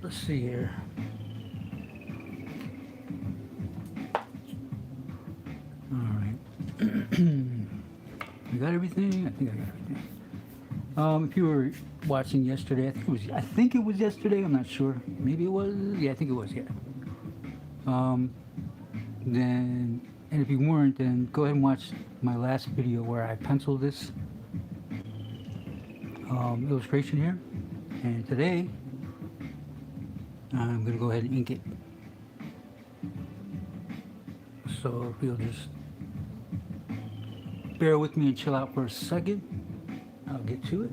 let's see here. Alright. We got everything? I think I got everything. If you were watching yesterday, I think it was yesterday, I'm not sure. Maybe it was, yeah, I think it was, yeah. Then, and if you weren't, then go ahead and watch my last video where I penciled this illustration here. And today, I'm gonna go ahead and ink it. So if you'll just bear with me and chill out for a second, I'll get to it.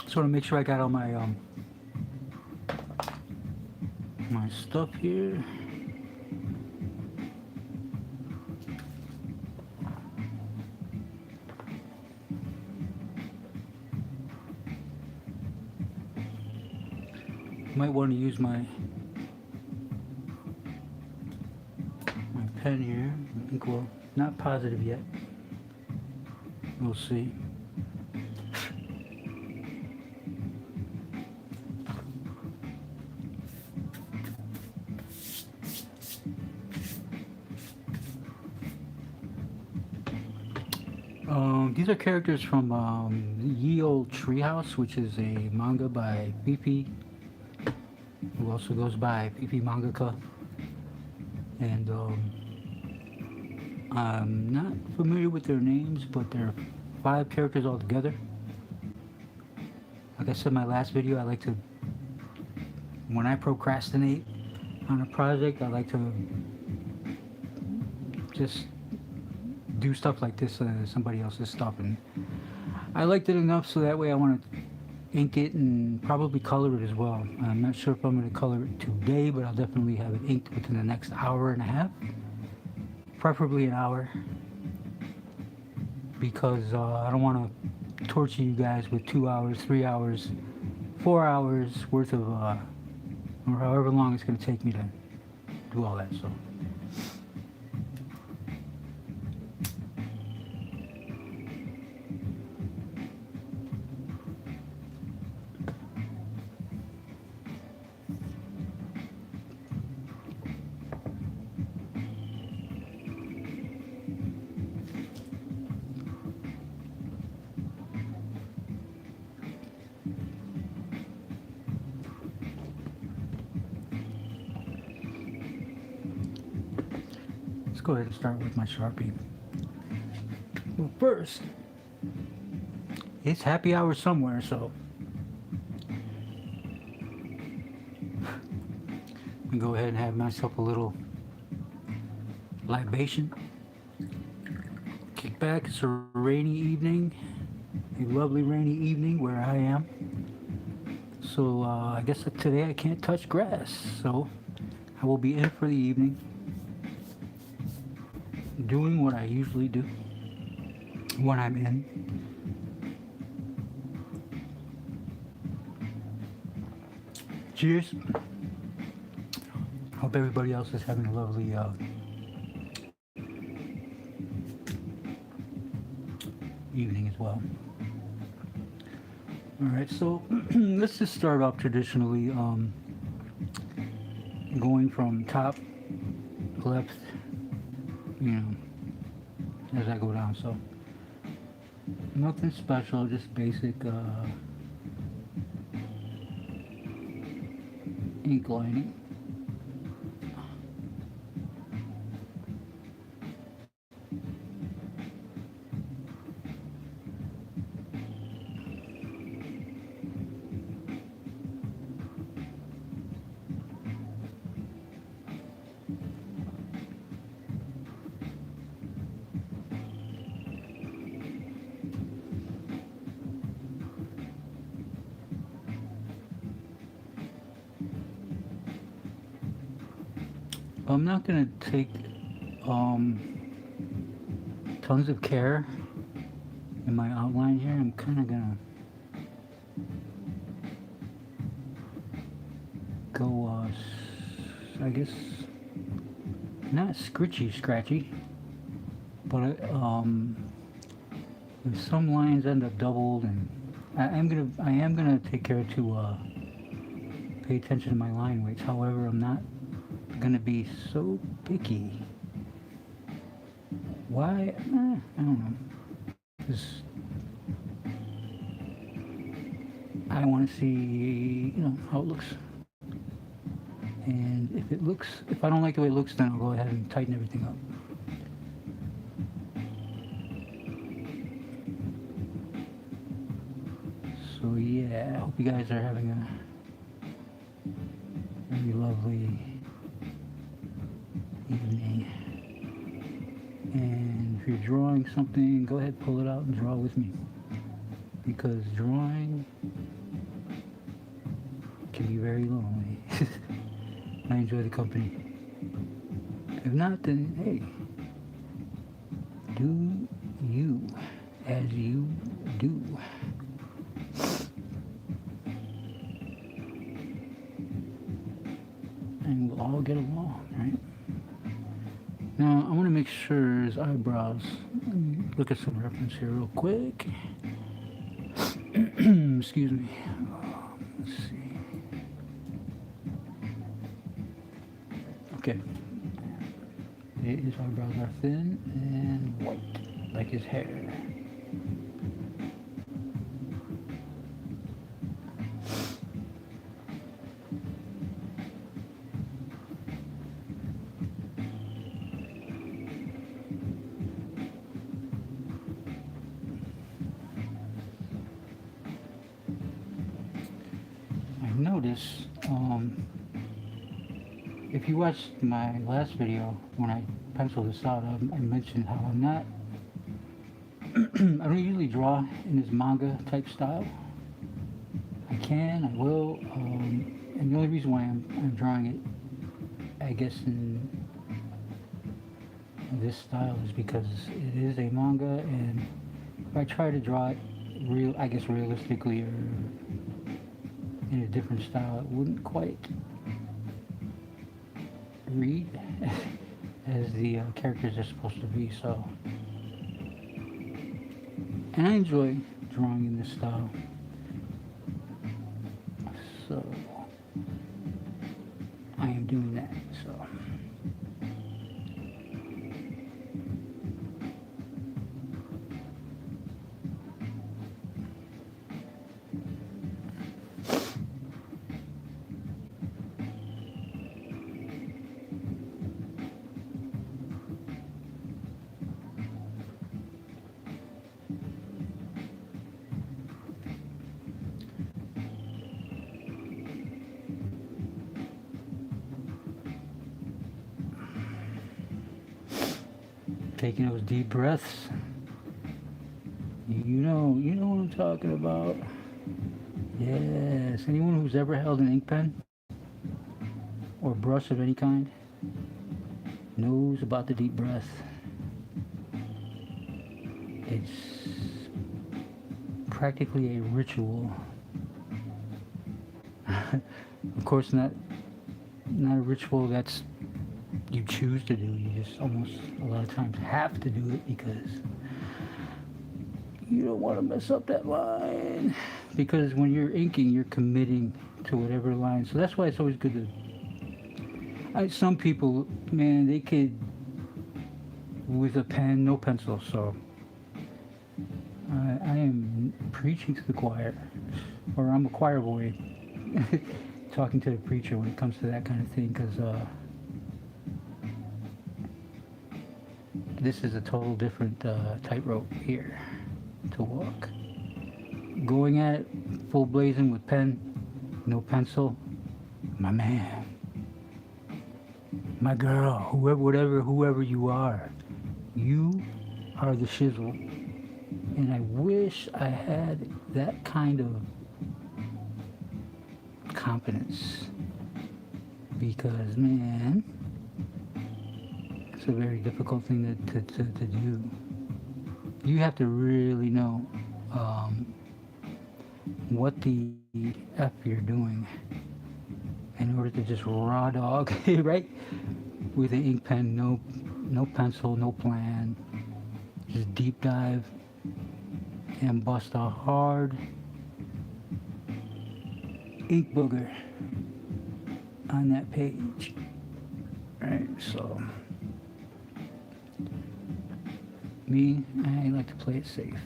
Sort of make sure I got all my my stuff here. Might want to use my pen here. I think we'll not positive yet. We'll see. These are characters from Ye Olde Treehouse, which is a manga by Fifi, who also goes by Fifi Mangaka. And I'm not familiar with their names, but there are 5 characters altogether. Like I said in my last video, I like to, when I procrastinate on a project, I like to just do stuff like this, somebody else's stuff, and I liked it enough so that way I want to ink it and probably color it as well. I'm not sure if I'm going to color it today, but I'll definitely have it inked within the next hour and a half, preferably an hour, because I don't want to torture you guys with 2 hours, 3 hours, 4 hours worth of or however long it's going to take me to do all that. So go ahead and start with my Sharpie. Well, first, it's happy hour somewhere, so I'm gonna go ahead and have myself a little libation. Kick back. It's a rainy evening, a lovely rainy evening where I am. So I guess today I can't touch grass, so I will be in for the evening, doing what I usually do when I'm in. Cheers. Hope everybody else is having a lovely evening as well. Alright, so let's just start off traditionally, going from top left, you know, as I go down. So nothing special, just basic ink lining. I'm not gonna take tons of care in my outline here. I'm kind of gonna go, I guess, not scratchy, but if some lines end up doubled, and I am gonna take care to pay attention to my line weights. However, I'm not gonna be so picky. Why? I don't know. 'Cause I want to see, how it looks. And if I don't like the way it looks, then I'll go ahead and tighten everything up. So yeah, I hope you guys are having a very lovely evening. And if you're drawing something, go ahead, pull it out and draw with me. Because drawing can be very lonely. I enjoy the company. If not, then hey, do you as you do. And we'll all get along, right? Now, I want to make sure his eyebrows. Let me look at some reference here real quick. Excuse me. Let's see. Okay. His eyebrows are thin and white, like his hair. I've noticed, if you watched my last video when I penciled this out, I mentioned how I'm not, I don't usually draw in this manga type style. I can, I will, and the only reason why I'm drawing it, I guess, in this style is because it is a manga, and if I try to draw it realistically or in a different style, it wouldn't quite read as the characters are supposed to be. So, and I enjoy drawing in this style, so I am doing that. So taking those deep breaths. You know what I'm talking about. Yes. Anyone who's ever held an ink pen or brush of any kind knows about the deep breath. It's practically a ritual. Of course, not a ritual that's you choose to do. You just almost a lot of times have to do it because you don't want to mess up that line. Because when you're inking, you're committing to whatever line. So that's why it's always good to. Some people, man, they could with a pen, no pencil. So I am preaching to the choir, or I'm a choir boy, talking to the preacher when it comes to that kind of thing. Because this is a total different tightrope here to walk. Going at it full blazing with pen, no pencil, my man, my girl, whoever you are the shizzle. And I wish I had that kind of confidence, because man, It's a very difficult thing to do. You have to really know what the F you're doing in order to just raw dog, right? With an ink pen, no pencil, no plan. Just deep dive and bust a hard ink booger on that page. Right, so me, I like to play it safe.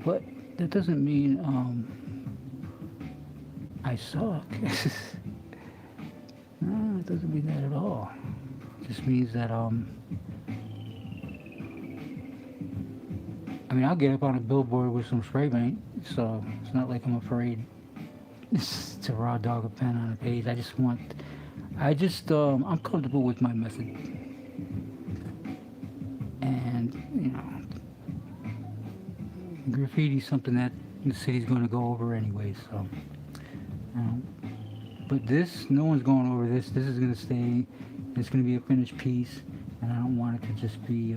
But that doesn't mean I suck. No, it doesn't mean that at all. It just means that I mean, I'll get up on a billboard with some spray paint, so it's not like I'm afraid to raw dog a pen on a page. I'm comfortable with my method. And, you know, graffiti's something that the city's going to go over anyway, so, you know. But this, no one's going over this. This is going to stay, it's going to be a finished piece, and I don't want it to just be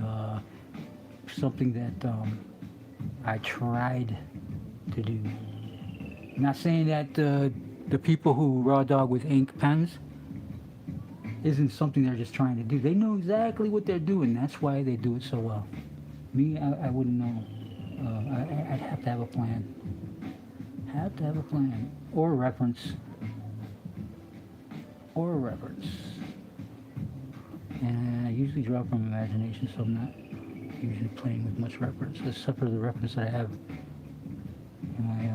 something that I tried to do. I'm not saying that the people who raw dog with ink pens isn't something they're just trying to do. They know exactly what they're doing. That's why they do it so well. Me, I wouldn't know. I'd have to have a plan. Have to have a plan. Or a reference. Or a reference. And I usually draw from imagination, so I'm not usually playing with much reference, except for the reference that I have in my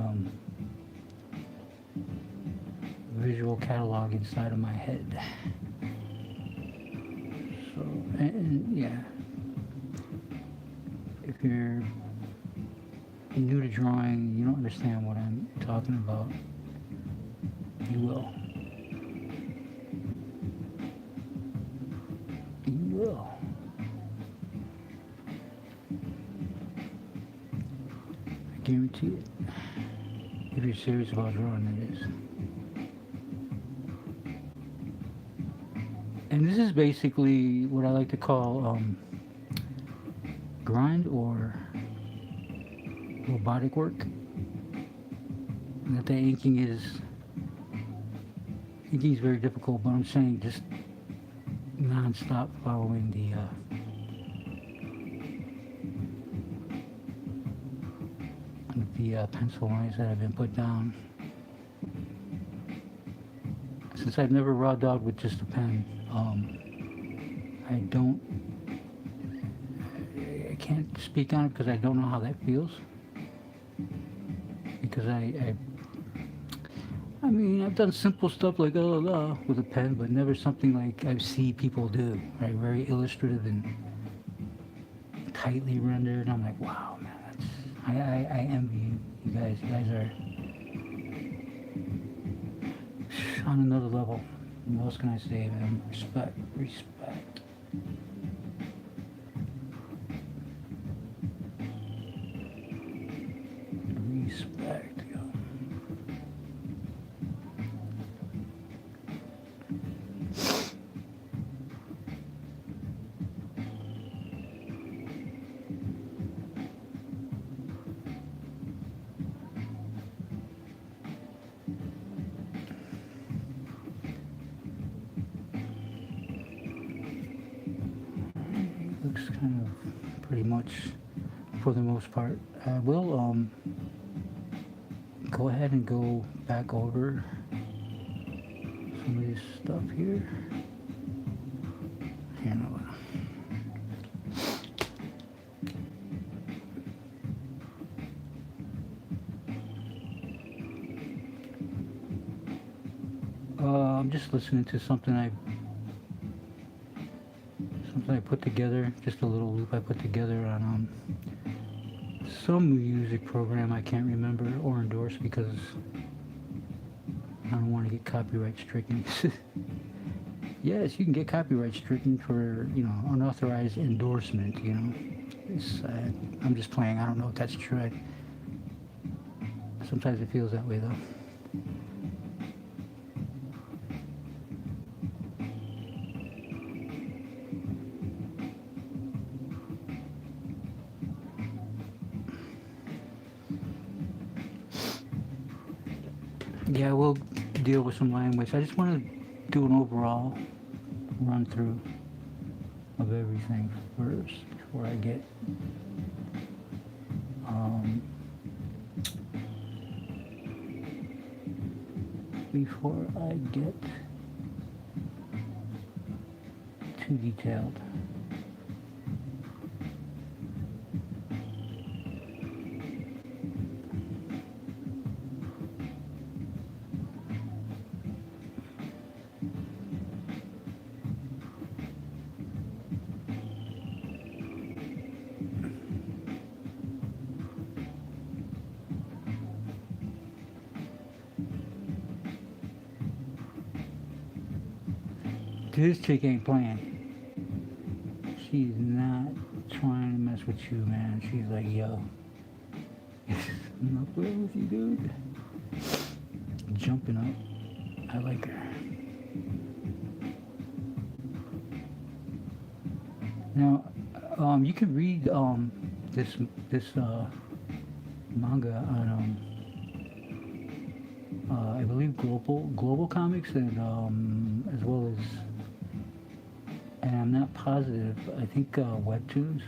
visual catalog inside of my head. So, and yeah, if you're new to drawing, you don't understand what I'm talking about, you will. You will. I guarantee it. If you're serious about drawing, it is. And this is basically what I like to call grind or robotic work. And that the inking is very difficult, but I'm saying just non-stop following the pencil lines that have been put down. Since I've never raw dogged with just a pen, I can't speak on it because I don't know how that feels. Because I mean, I've done simple stuff like with a pen, but never something like I see people do, right? Very illustrative and tightly rendered. I'm like, wow, man, I envy you guys. You guys are on another level. What else can I say, man? Respect. Respect, yo. Looks kind of pretty much for the most part. I will go ahead and go back over some of this stuff here. Here, no. I'm just listening to something I put together, just a little loop I put together on some music program I can't remember or endorse because I don't want to get copyright stricken. Yes, you can get copyright stricken for, you know, unauthorized endorsement, you know. I'm just playing. I don't know if that's true. Sometimes it feels that way though. Yeah, we'll deal with some language. I just want to do an overall run through of everything first before I get um, too detailed. This chick ain't playing. She's not trying to mess with you, man. She's like, yo, I'm not playing with you, dude. Jumping up. I like her. Now, you can read this manga on I believe global comics and as well as, and I'm not positive, I think webtoons.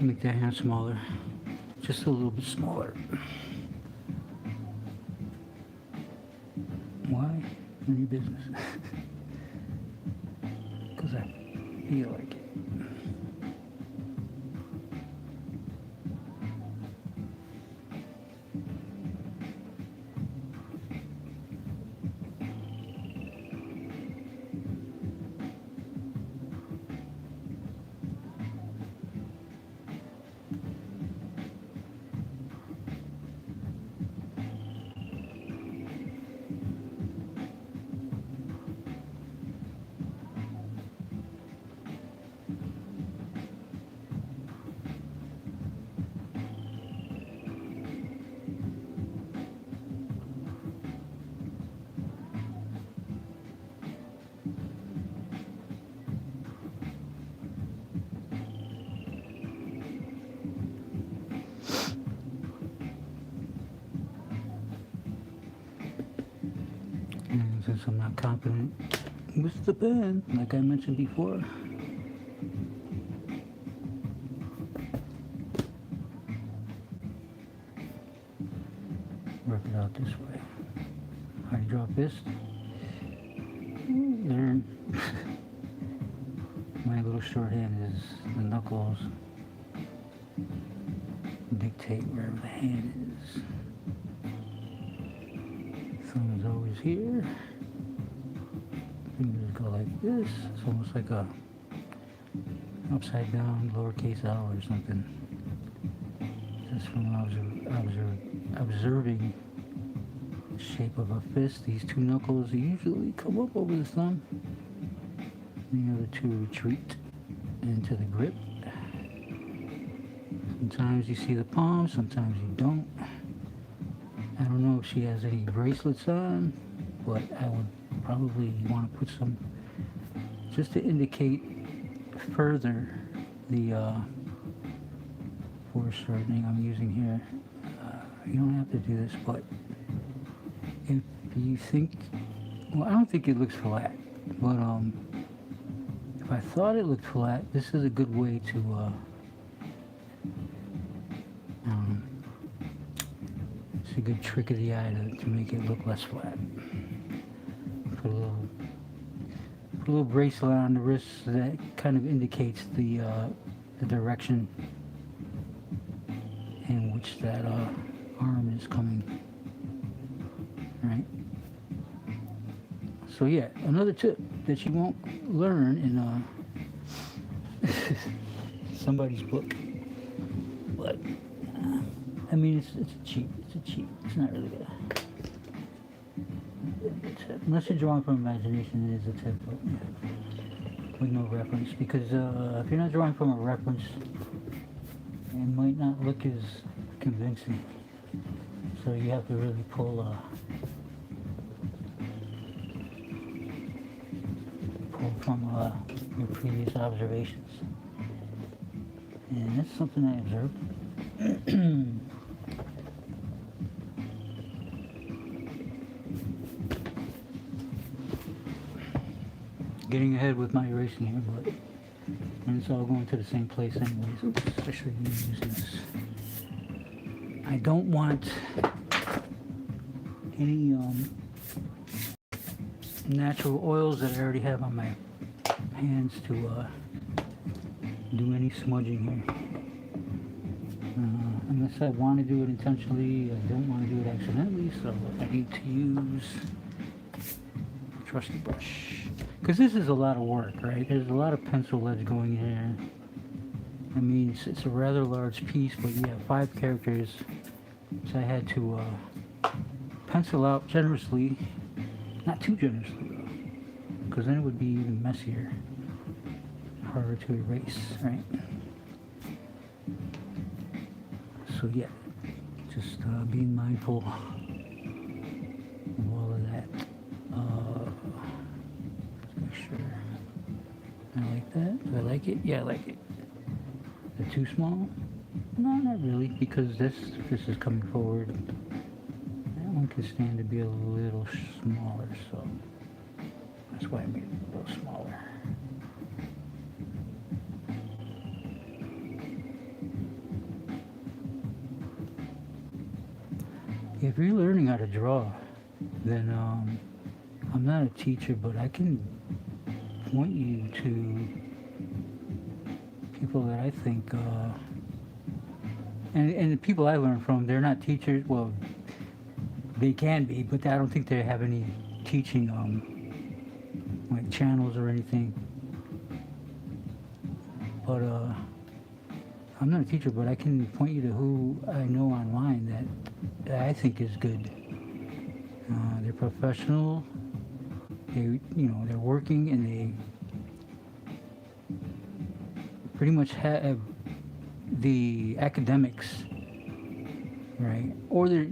Make that hand smaller. Just a little bit smaller. Why? None of your business. Because I feel like it. And since I'm not confident with the pen, like I mentioned before, work it out this way. How do you draw a fist? Learn. My little shorthand is the knuckles dictate wherever the hand is. Thumb is always here. Fingers go like this. It's almost like a upside down lowercase L or something. Just from observing the shape of a fist, these two knuckles usually come up over the thumb. The other two retreat into the grip. Sometimes you see the palm, sometimes you don't. I don't know if she has any bracelets on, but I would probably want to put some just to indicate further the foreshortening I'm using here. You don't have to do this, but if you think, well, I don't think it looks flat, but if I thought it looked flat, this is a good way to it's a good trick of the eye to make it look less flat. Put a little bracelet on the wrist that kind of indicates the direction in which that arm is coming. Right? So yeah, another tip that you won't learn in somebody's book, but I mean it's a cheat. It's not really good. Unless you're drawing from imagination, it is a tip, but yeah, with no reference. Because if you're not drawing from a reference, it might not look as convincing. So you have to really pull from your previous observations. And that's something I observed. Getting ahead with my erasing here, but and it's all going to the same place anyways. Oops, especially using this. I don't want any natural oils that I already have on my hands to do any smudging here. Unless I want to do it intentionally, I don't want to do it accidentally, so I need to use a trusty brush. Because this is a lot of work, right? There's a lot of pencil edge going in here. I mean, it's a rather large piece, but you have 5 characters, so I had to pencil out generously, not too generously though, because then it would be even messier, harder to erase, right? So yeah, just being mindful of all of that. Sure. I like that. Do I like it? Yeah, I like it. Is it too small? No, not really, because this is coming forward. That one can stand to be a little smaller, so that's why I made it a little smaller. if you're learning how to draw, then I'm not a teacher, but I can point you to people that I think, and the people I learn from, they're not teachers. Well, they can be, but I don't think they have any teaching like channels or anything. But I'm not a teacher, but I can point you to who I know online that I think is good. They're professional. They're working, and they pretty much have the academics, right? Or they're,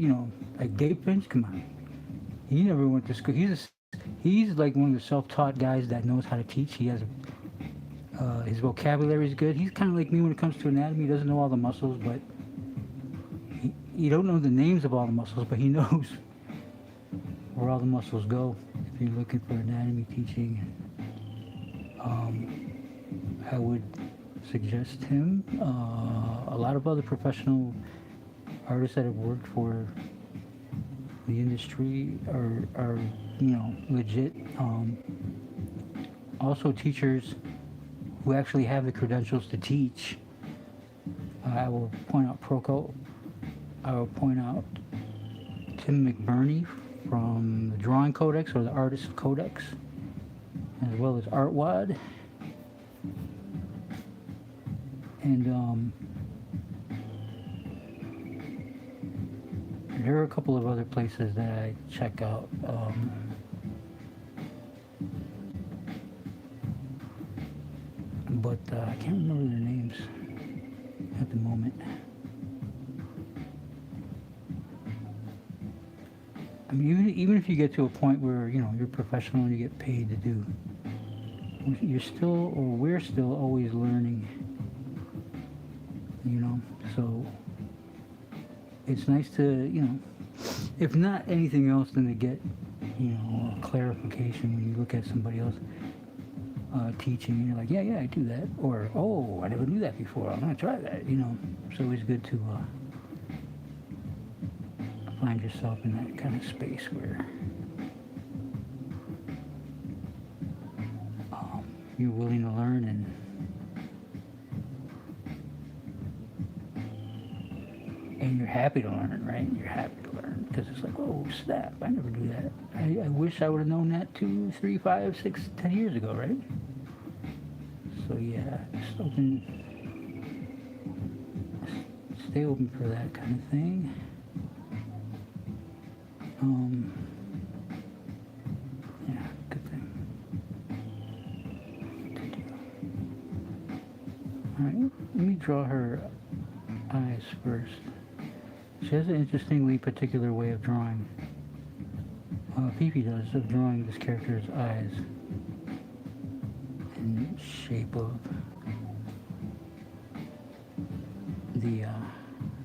like Dave Finch. Come on, he never went to school. He's like one of the self-taught guys that knows how to teach. He has his vocabulary is good. He's kind of like me when it comes to anatomy. He doesn't know all the muscles, but he don't know the names of all the muscles, but he knows where all the muscles go. If you're looking for anatomy teaching, I would suggest him. A lot of other professional artists that have worked for the industry are legit. Also teachers who actually have the credentials to teach. I will point out Proco. I will point out Tim McBurney from the Drawing Codex or the Artist Codex, as well as Artwad. And there are a couple of other places that I check out. But I can't remember their names at the moment. I mean, even if you get to a point where you're professional and you get paid to do, we're still always learning. So it's nice to if not anything else, then to get a clarification when you look at somebody else teaching, and you're like, yeah, I do that, or oh, I never knew that before. I'm gonna try that. It's always good to find yourself in that kind of space where you're willing to learn and you're happy to learn, right? You're happy to learn because it's like, oh snap, I never knew that. I wish I would have known that 2, 3, 5, 6, 10 years ago, right? So yeah, stay open for that kind of thing. Yeah, good thing. Good deal. All right, let me draw her eyes first. She has an interestingly particular way of drawing. Fifi does, of drawing this character's eyes and shape of the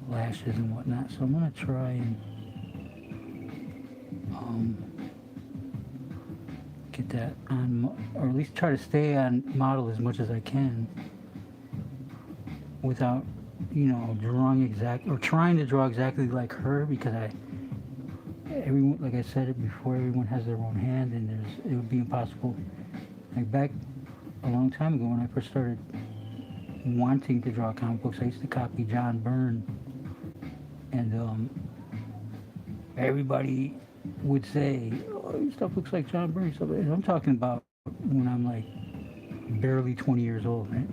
lashes and whatnot. So I'm gonna try and get that on, or at least try to stay on model as much as I can without trying to draw exactly like her, because everyone, like I said it before, everyone has their own hand, and it would be impossible. Like back a long time ago when I first started wanting to draw comic books, I used to copy John Byrne, and everybody would say, oh, your stuff looks like John Byrne stuff. And I'm talking about when I'm like barely 20 years old, right?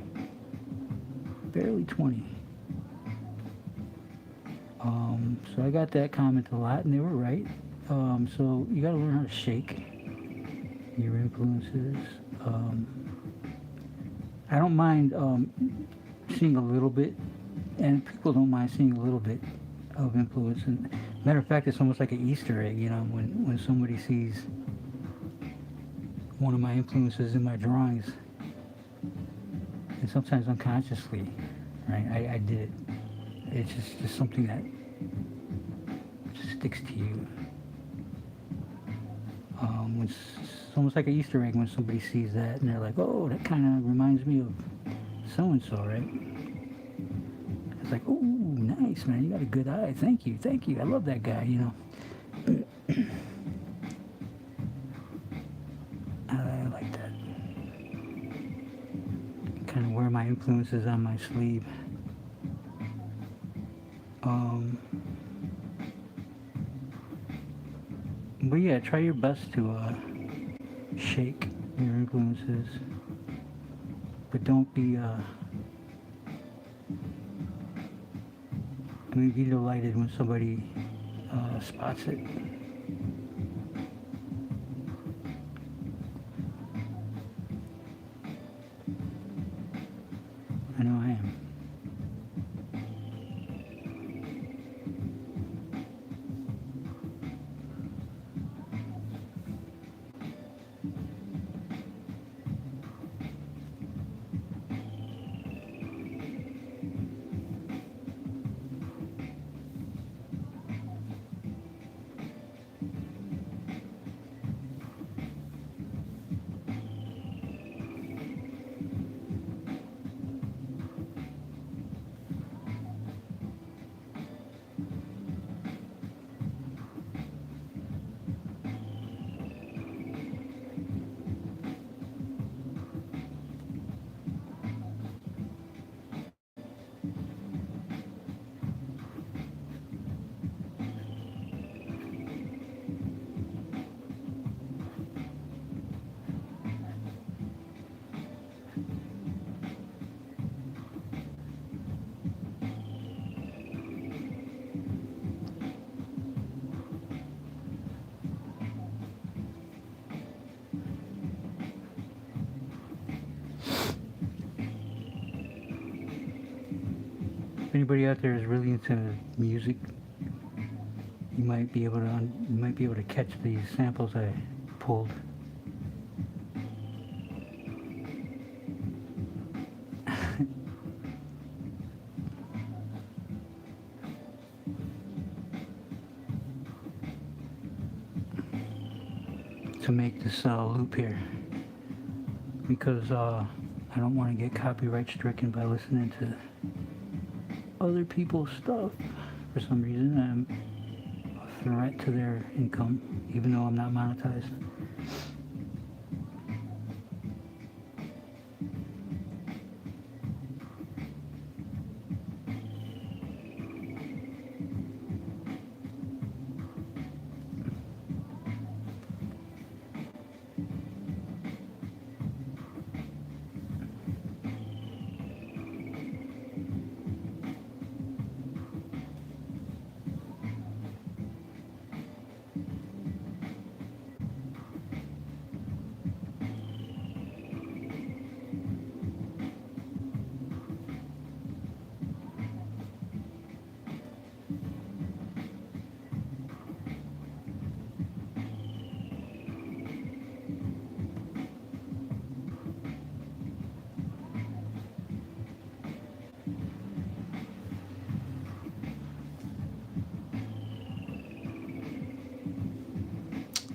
Barely 20. So I got that comment a lot, and they were right. So you got to learn how to shake your influences. I don't mind seeing a little bit, and people don't mind seeing a little bit of influence. And matter of fact, it's almost like an Easter egg, when somebody sees one of my influences in my drawings, and sometimes unconsciously, right? I did it. It's just something that just sticks to you. It's almost like an Easter egg when somebody sees that and they're like, oh, that kind of reminds me of so-and-so, right? It's like, ooh, nice, man. You got a good eye. Thank you. Thank you. I love that guy, you know. I like that. Kind of wear my influences on my sleeve. But yeah, try your best to shake your influences, but don't be be delighted when somebody spots it. I know I am. If anybody out there is really into music, you might be able to catch these samples I pulled. To make this loop here, because I don't want to get copyright stricken by listening to other people's stuff. For some reason, I'm a threat to their income, even though I'm not monetized.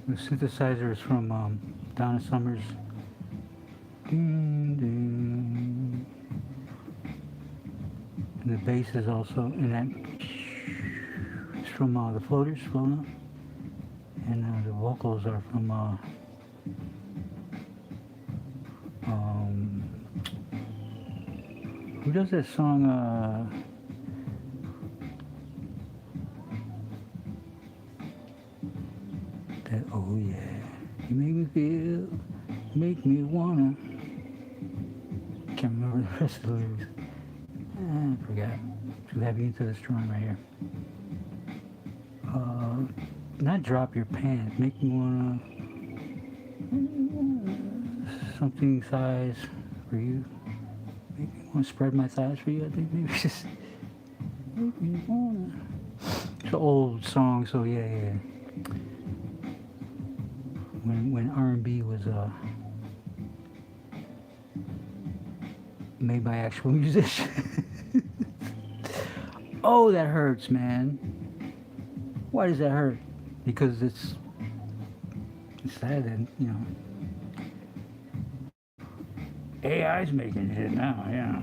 The synthesizer is from Donna Summer's. And the bass is also in that. It's from the Floaters, Flona. And the vocals are from who does that song? That, oh yeah, you make me feel, make me wanna. Can't remember the rest of the lyrics. I forgot. Too heavy into this drum right here. Not drop your pants. Make me wanna. Something thighs for you. Make me wanna spread my thighs for you. I think maybe just make me wanna. It's an old song, so yeah. When R&B was made by actual musicians. Oh, that hurts, man. Why does that hurt? Because it's sad that, you know, AI's making it now, yeah.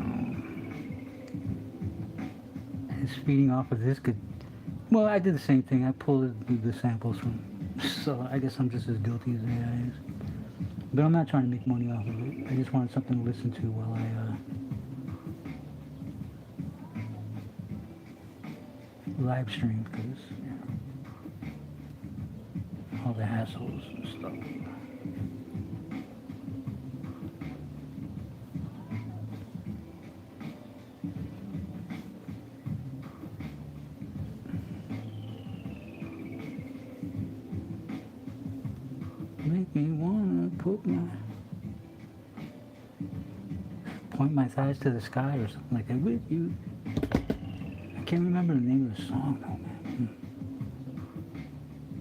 is feeding off of this could. Well, I did the same thing. I pulled the samples from. So I guess I'm just as guilty as AI is. But I'm not trying to make money off of it. I just wanted something to listen to while I live stream, because all the hassles and stuff. Make me wanna point my thighs to the sky or something like that with you. I can't remember the name of the song though, man.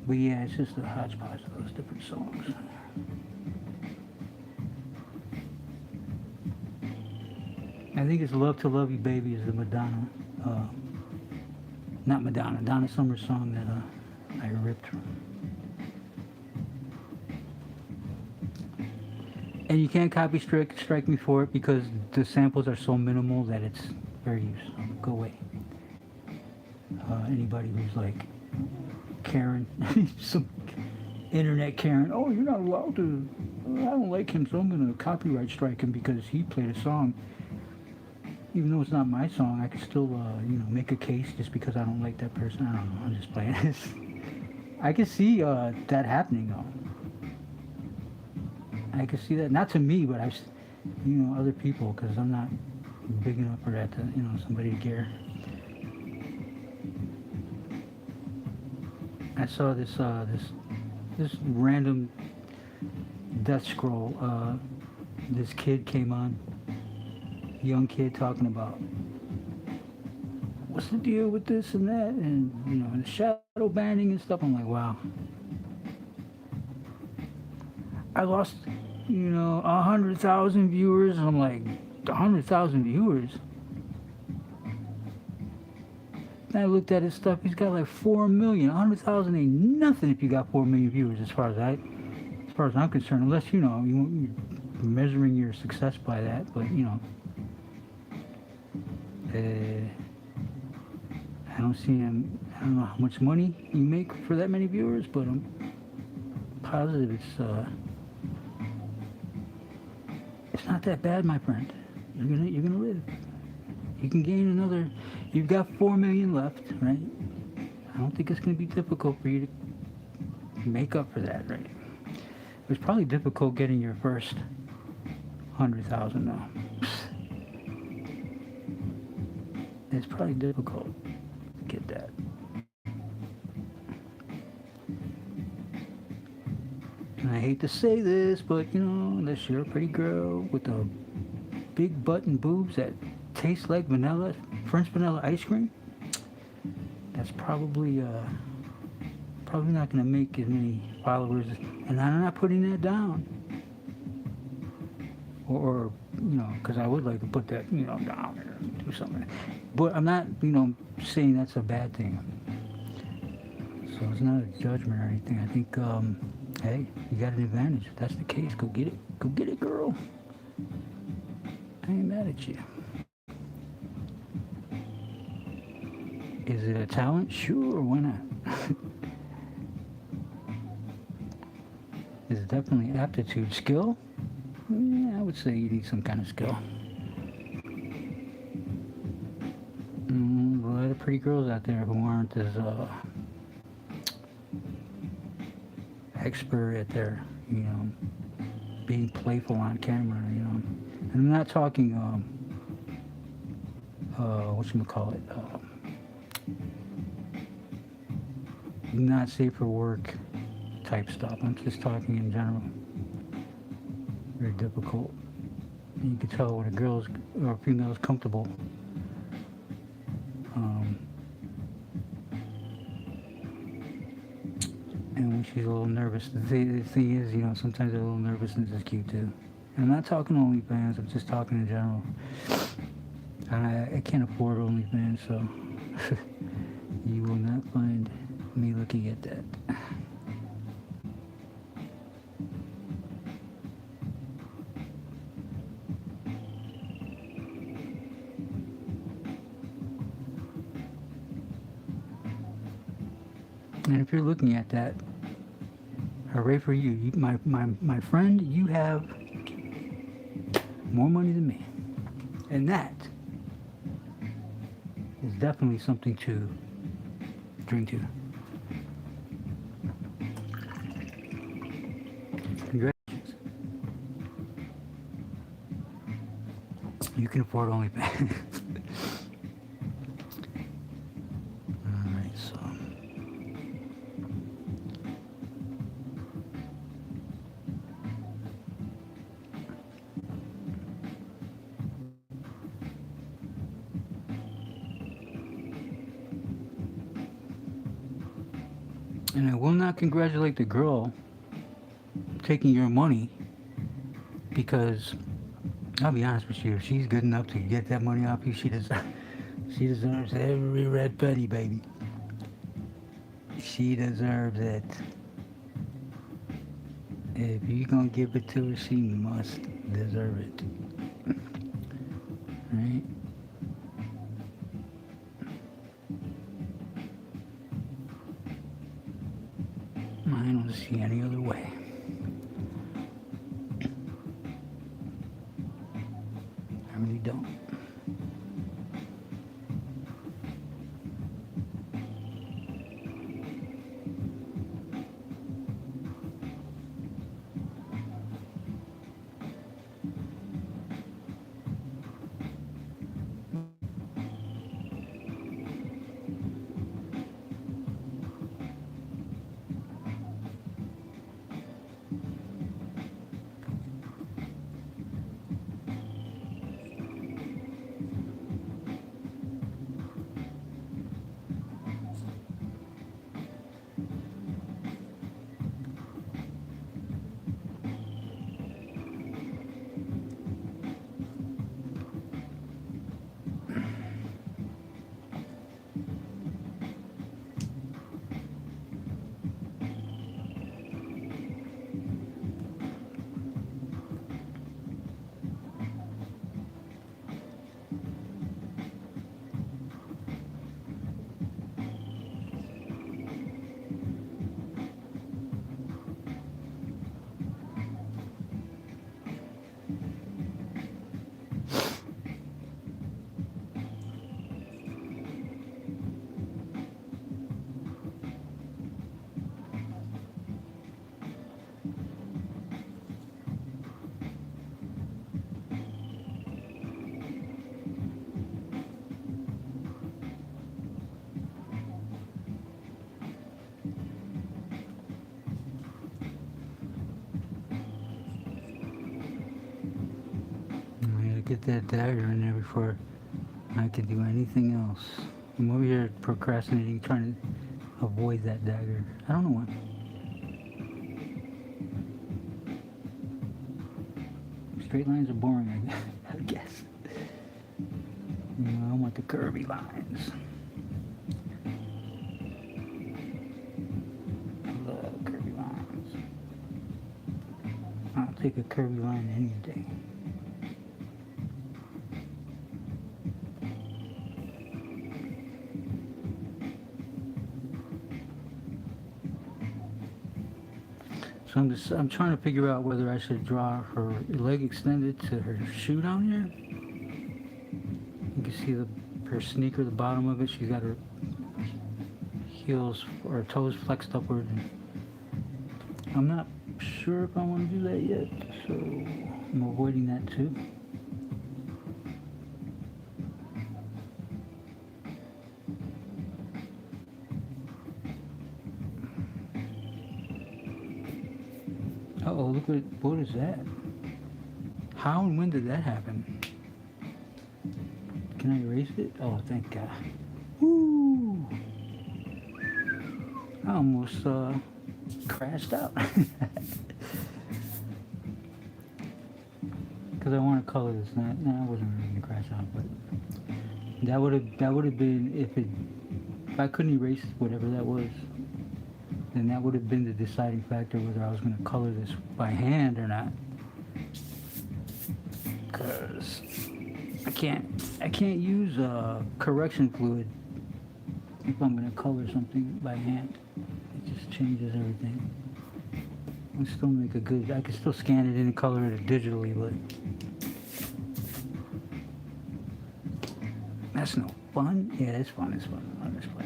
But yeah, it's just a hodgepodge of those different songs. I think it's Love to Love You Baby is the Madonna, not Madonna, Donna Summer song that I ripped from. And you can't copy strike me for it because the samples are so minimal that it's very useful. Go away. Anybody who's like Karen, some internet Karen, oh, you're not allowed to, I don't like him, so I'm going to copyright strike him because he played a song. Even though it's not my song, I can still, make a case just because I don't like that person. I don't know, I'm just playing this. I can see that happening though. I can see that, not to me, but other people, because I'm not big enough for that to, somebody to care. I saw this random death scroll. This kid came on, young kid talking about what's the deal with this and that, and and shadow banning and stuff. I'm like, wow. I lost 100,000 viewers. I'm like, 100,000 viewers? And I looked at his stuff. He's got like 4 million. 100,000 ain't nothing if you got 4 million viewers, as far as I'm concerned. Unless you're measuring your success by that. But I don't see him. I don't know how much money you make for that many viewers, but I'm positive it's not that bad, my friend. You're gonna live. You can gain another. You've got 4 million left, right? I don't think it's gonna be difficult for you to make up for that, right? It was probably difficult getting your first 100,000 though. It's probably difficult to get that. And I hate to say this, but unless you're a pretty girl with a big butt and boobs that taste like French vanilla ice cream, that's probably not going to make as many followers. And I'm not putting that down. Or because I would like to put that, down and do something. But I'm not, saying that's a bad thing. So it's not a judgment or anything. I think, hey, you got an advantage. If that's the case, go get it. Go get it, girl. I ain't mad at you. Is it a talent? Sure, why not? Is it definitely aptitude? Skill? Yeah, I would say you need some kind of skill. A lot of pretty girls out there who aren't as expert at their, being playful on camera, And I'm not talking, whatchamacallit, not safe for work type stuff. I'm just talking in general. Very difficult. And you can tell when a girl or a female is comfortable. And when she's a little nervous, the thing is, sometimes a little nervousness is cute too. And I'm not talking OnlyFans, I'm just talking in general. I can't afford OnlyFans, so you will not find me looking at that. And if you're looking at that, hooray for you. My friend, you have more money than me. And that is definitely something to drink to. Congratulations. You can afford OnlyFans. Alright, so. And I will not congratulate the girl taking your money because I'll be honest with you, if she's good enough to get that money off you, she deserves every red penny, baby. She deserves it. If you're gonna give it to her, she must deserve it. Right? I don't see any other way. I really don't. I gotta get that dagger in there before I can do anything else. I'm over here procrastinating, trying to avoid that dagger. I don't know why. Straight lines are boring, I guess. You know, I want the curvy lines. I love curvy lines. I'll take a curvy line any day. So I'm trying to figure out whether I should draw her leg extended to her shoe down here. You can see her sneaker, the bottom of it. She's got her heels or toes flexed upward. And I'm not sure if I want to do that yet, so I'm avoiding that too. Uh-oh, look what is that? How and when did that happen? Can I erase it? Oh, thank God. Woo! I almost crashed out. Because I want to color this. No, I wasn't really going to crash out, but that would have been if I couldn't erase whatever that was. Then that would have been the deciding factor whether I was going to color this by hand or not. Because I can't use correction fluid if I'm going to color something by hand. It just changes everything. I still make a good, I can still scan it in and color it digitally, but that's no fun. Yeah, it's fun, it's fun. I'll just play.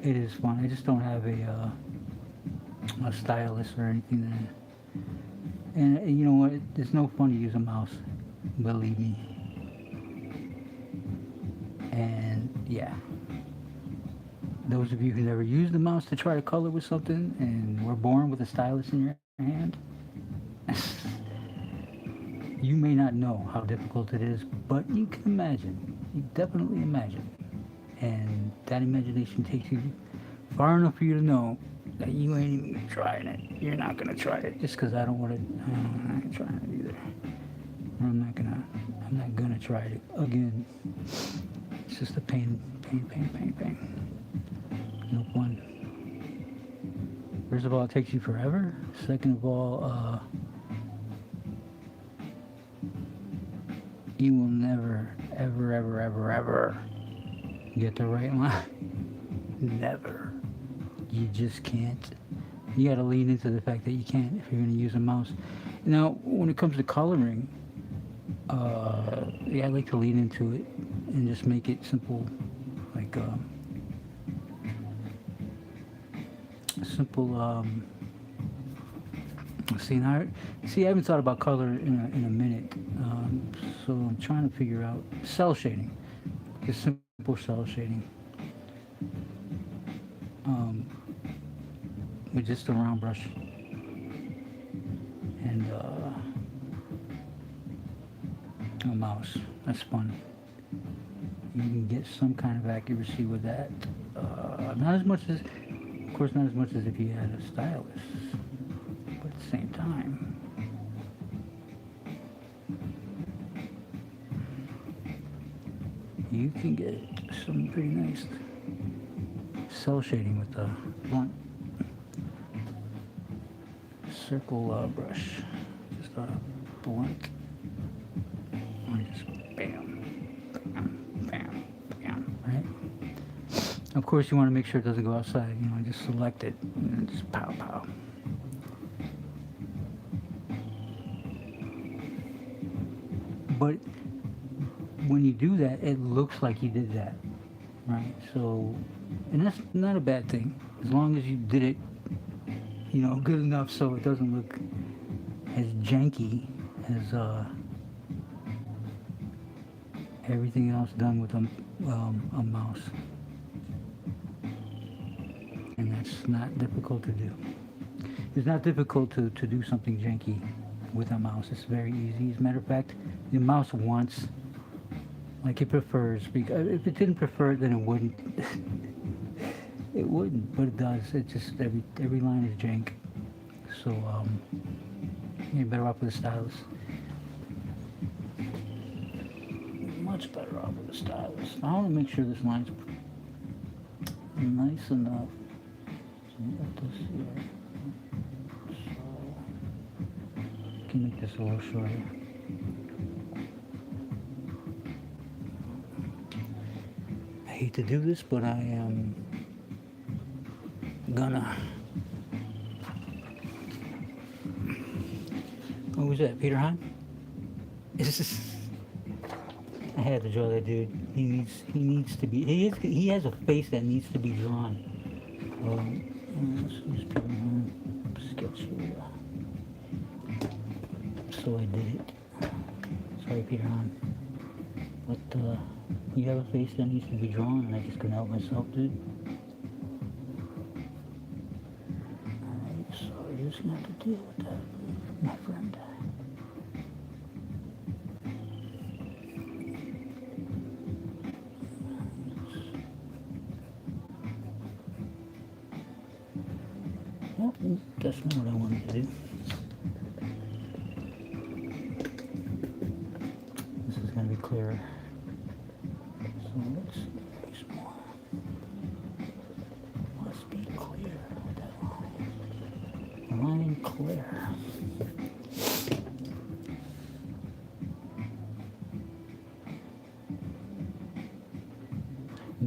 It is fun. I just don't have a stylus or anything that, and you know what? It's no fun to use a mouse, believe me. And yeah, those of you who never used the mouse to try to color with something and were born with a stylus in your hand, you may not know how difficult it is, but you can imagine. You definitely imagine. And that imagination takes you far enough for you to know that you ain't even trying it. You're not gonna try it just because I don't want to. I'm not trying it either. I'm not gonna try it again. It's just a pain. No fun. First of all, it takes you forever. Second of all, you will never, ever get the right line. Never. You just can't. You gotta lean into the fact that you can't if you're gonna use a mouse. Now, when it comes to coloring, yeah, I like to lean into it and just make it simple, like see, I haven't thought about color in a minute, so I'm trying to figure out cell shading, just simple cell shading, with just a round brush and a mouse. That's fun. You can get some kind of accuracy with that. Not as much as, of course, not as much as if you had a stylus, but at the same time, you can get some pretty nice cell shading with the blunt circle brush. Just a blunt. And just bam, bam, bam, right? Of course, you want to make sure it doesn't go outside. You know, just select it and just pow, pow. But when you do that, it looks like you did that, right? So, and that's not a bad thing, as long as you did it, you know, good enough so it doesn't look as janky as everything else done with a mouse. And that's not difficult to do. It's not difficult to do something janky with a mouse. It's very easy. As a matter of fact, the mouse wants, like, it prefers, because if it didn't prefer it, then it wouldn't. It wouldn't, but it does. It just, every line is jank. So, you're better off with a stylus. Much better off with a stylus. I want to make sure this line's nice enough. So we got this here. So, I can make this a little shorter. I hate to do this, but I am gonna. What was that, Peter Hahn? I had to draw that dude. He needs to be. He has a face that needs to be drawn. Let's use Peter Hahn sketch here. So I did it. Sorry, Peter Hahn. But you have a face that needs to be drawn, and I just couldn't help myself, dude. Alright, so you're just gonna have to deal with that, my friend. Well, that's not what I wanted to do. This is going to be clearer. So let's use more. Must be clear with that line. Line clear.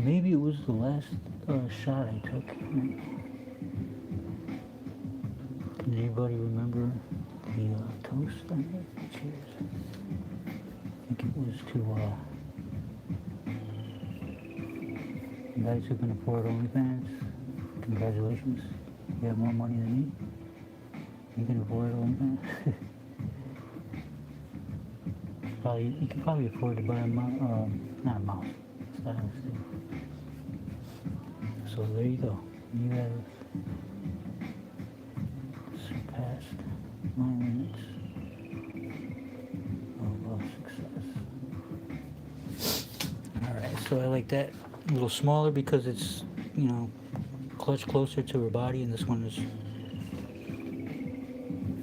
Maybe it was the last shot I took. Does anybody remember the toast I made? Cheers. I think it was to guys who can afford OnlyFans. Congratulations. You have more money than me. You can afford OnlyFans. You can probably afford to buy a mouse, not a mouse, stylus too. So there you go. You have surpassed my limits of success. Alright, so I like that a little smaller because it's, you know, clutch closer to her body, and this one is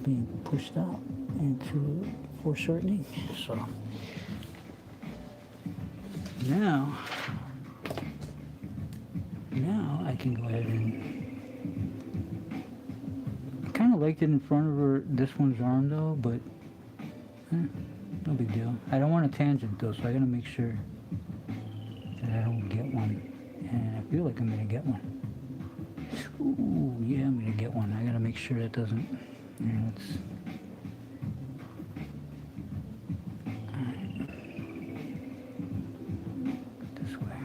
being pushed out into foreshortening. So now I can go ahead and I kind of liked it in front of her, this one's arm though, but no big deal. I don't want a tangent though, so I gotta make sure that I don't get one, and I feel like I'm gonna get one. Ooh, yeah, I'm gonna get one. I gotta make sure that doesn't, you know, it's this way.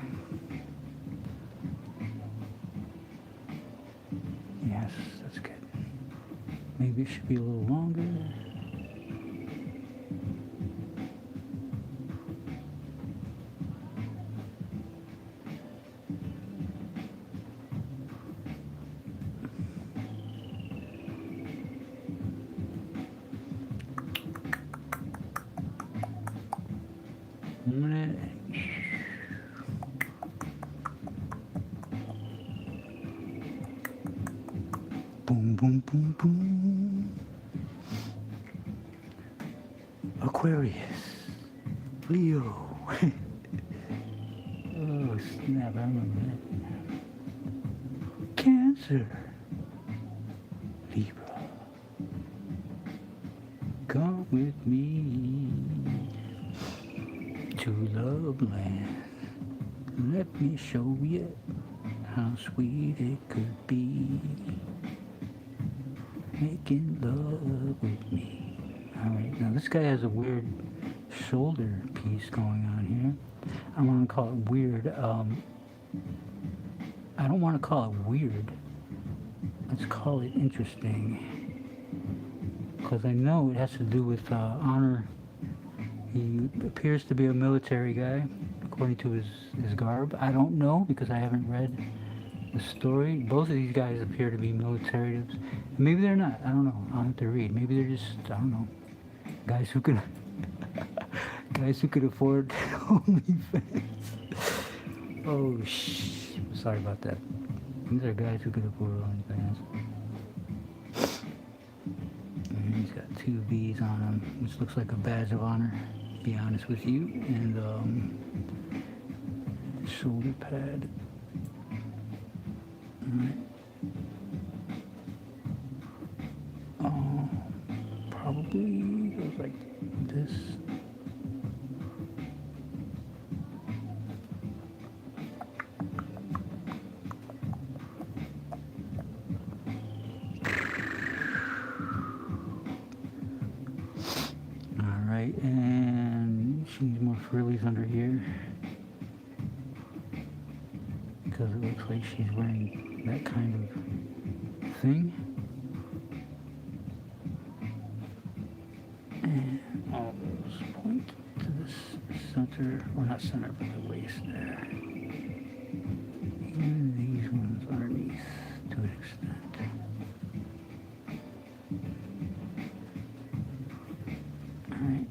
Yes, that's good. Maybe it should be a little longer. Boom, boom, boom, boom. Aquarius. Leo. Oh, snap, I remember that. Cancer. Libra. Come with me to Love Land. Let me show you how sweet it could be. Making love with me. Alright, now this guy has a weird shoulder piece going on here. I want to call it weird. I don't want to call it weird. Let's call it interesting. Because I know it has to do with honor. He appears to be a military guy, according to his garb. I don't know because I haven't read the story. Both of these guys appear to be military. Maybe they're not. I don't know. I'll have to read. Maybe they're just, I don't know, guys who could afford OnlyFans. Oh, sorry about that. These are guys who could afford OnlyFans. And he's got two B's on him, which looks like a badge of honor, to be honest with you. And shoulder pad. Alright. Probably goes like this. Alright, and she needs more frillies under here because it looks like she's wearing that kind of thing. And all those point to this center, or not center, but the waist there. Even these ones underneath to an extent. Alright.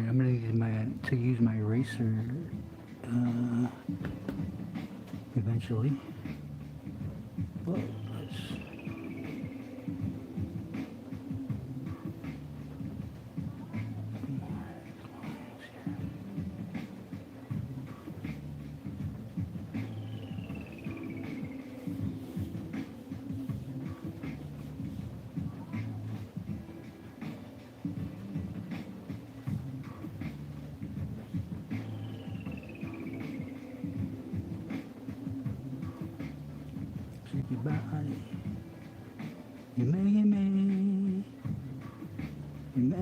I'm going to use my eraser eventually. But let's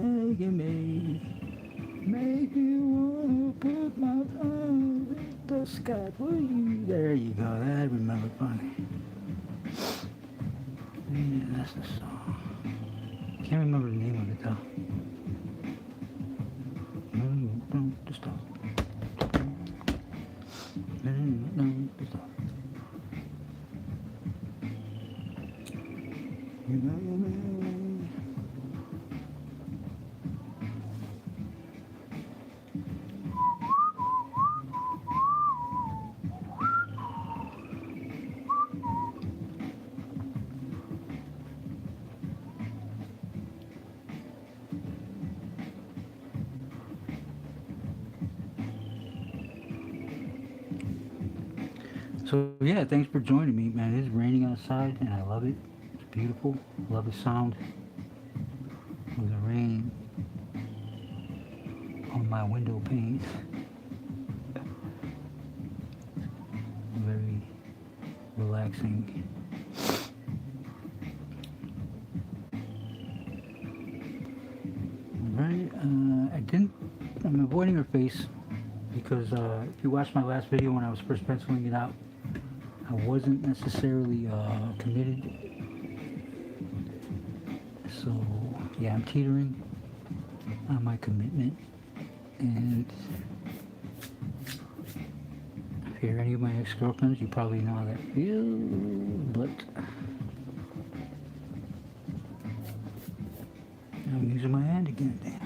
making me. Make you wanna put my arms in the sky for you. There you go. That I remember funny. Yeah, that's the song. Can't remember the name of it though. Just stop. Just stop. You know your man. So yeah, thanks for joining me, man. It is raining outside, and I love it. It's beautiful. I love the sound of the rain on my window pane. Very relaxing. Right, I'm avoiding her face because if you watched my last video when I was first penciling it out, I wasn't necessarily committed. So yeah, I'm teetering on my commitment. And if you're any of my ex-girlfriends, you probably know how that feels, but I'm using my hand again, damn.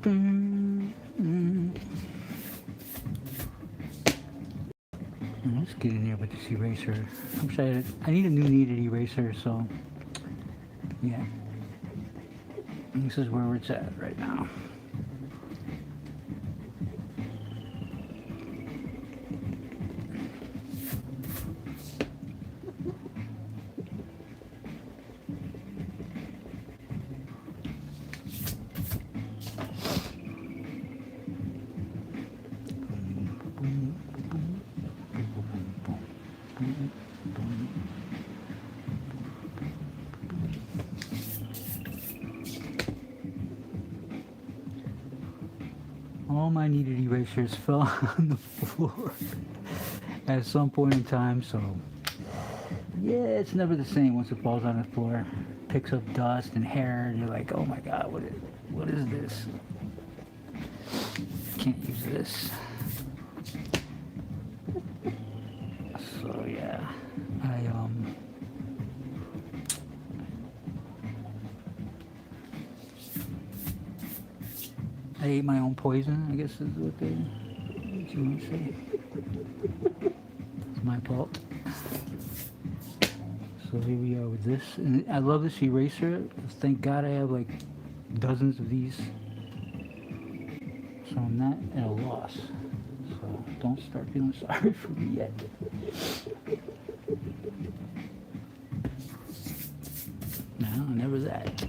Let's, get it here. Let's get in there with this eraser. I need a new kneaded eraser, so yeah. This is where it's at right now. All my kneaded erasers fell on the floor at some point in time, so yeah, it's never the same once it falls on the floor. Picks up dust and hair, and you're like, oh my god, what is this? Can't use this. So yeah, I ate my own poison, I guess is what you want to say. It's my fault. So here we are with this. And I love this eraser. Thank God I have like dozens of these. So I'm not at a loss. So don't start feeling sorry for me yet. No, never that.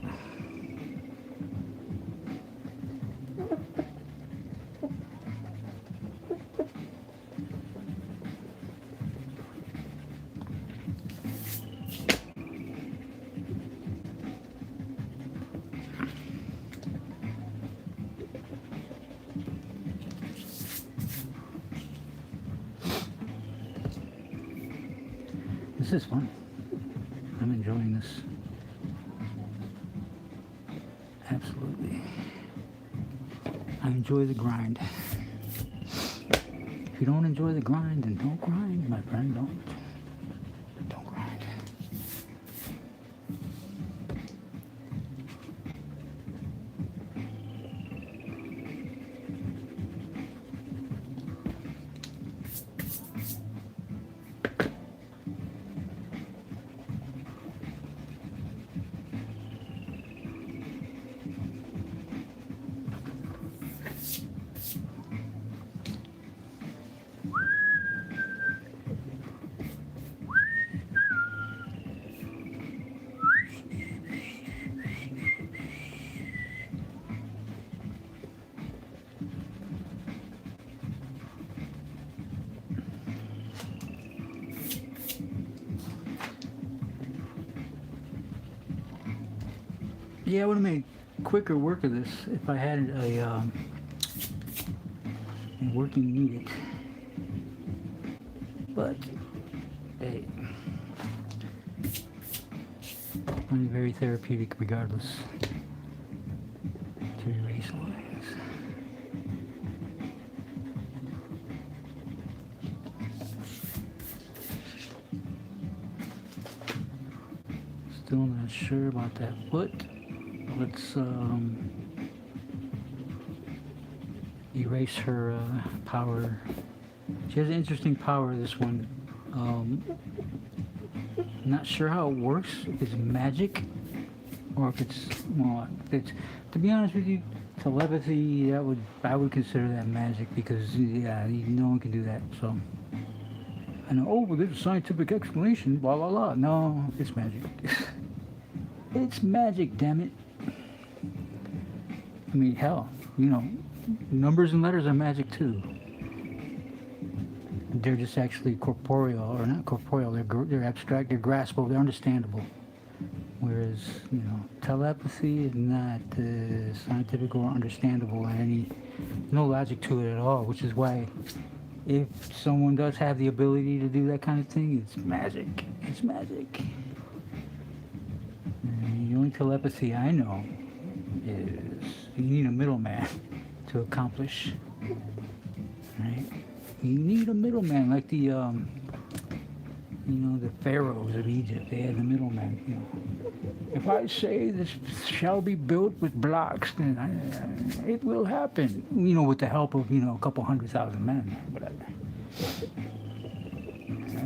This is fun. I'm enjoying this. Absolutely. I enjoy the grind. If you don't enjoy the grind, then don't grind, my friend. Don't grind. Yeah, I would have made quicker work of this if I had a working needed. But hey, I'm very therapeutic regardless to erase lines. Still not sure about that foot. Let's erase her power. She has an interesting power, this one. Not sure how it works, if it's magic or if it's, well, if it's, to be honest with you, telepathy, I would consider that magic because, yeah, no one can do that, so. I know, oh, well, there's a scientific explanation, blah, blah, blah. No, it's magic. It's magic, damn it. I mean, hell, you know, numbers and letters are magic too. They're just actually corporeal, or not corporeal, they're abstract, they're graspable, they're understandable. Whereas, you know, telepathy is not scientific or understandable, and no logic to it at all, which is why if someone does have the ability to do that kind of thing, it's magic. It's magic. And the only telepathy I know is you need a middleman to accomplish, right? You need a middleman, like the, you know, the pharaohs of Egypt. They had the middleman. You know, if I say this shall be built with blocks, then it will happen. You know, with the help of, you know, a couple 100,000 men, whatever.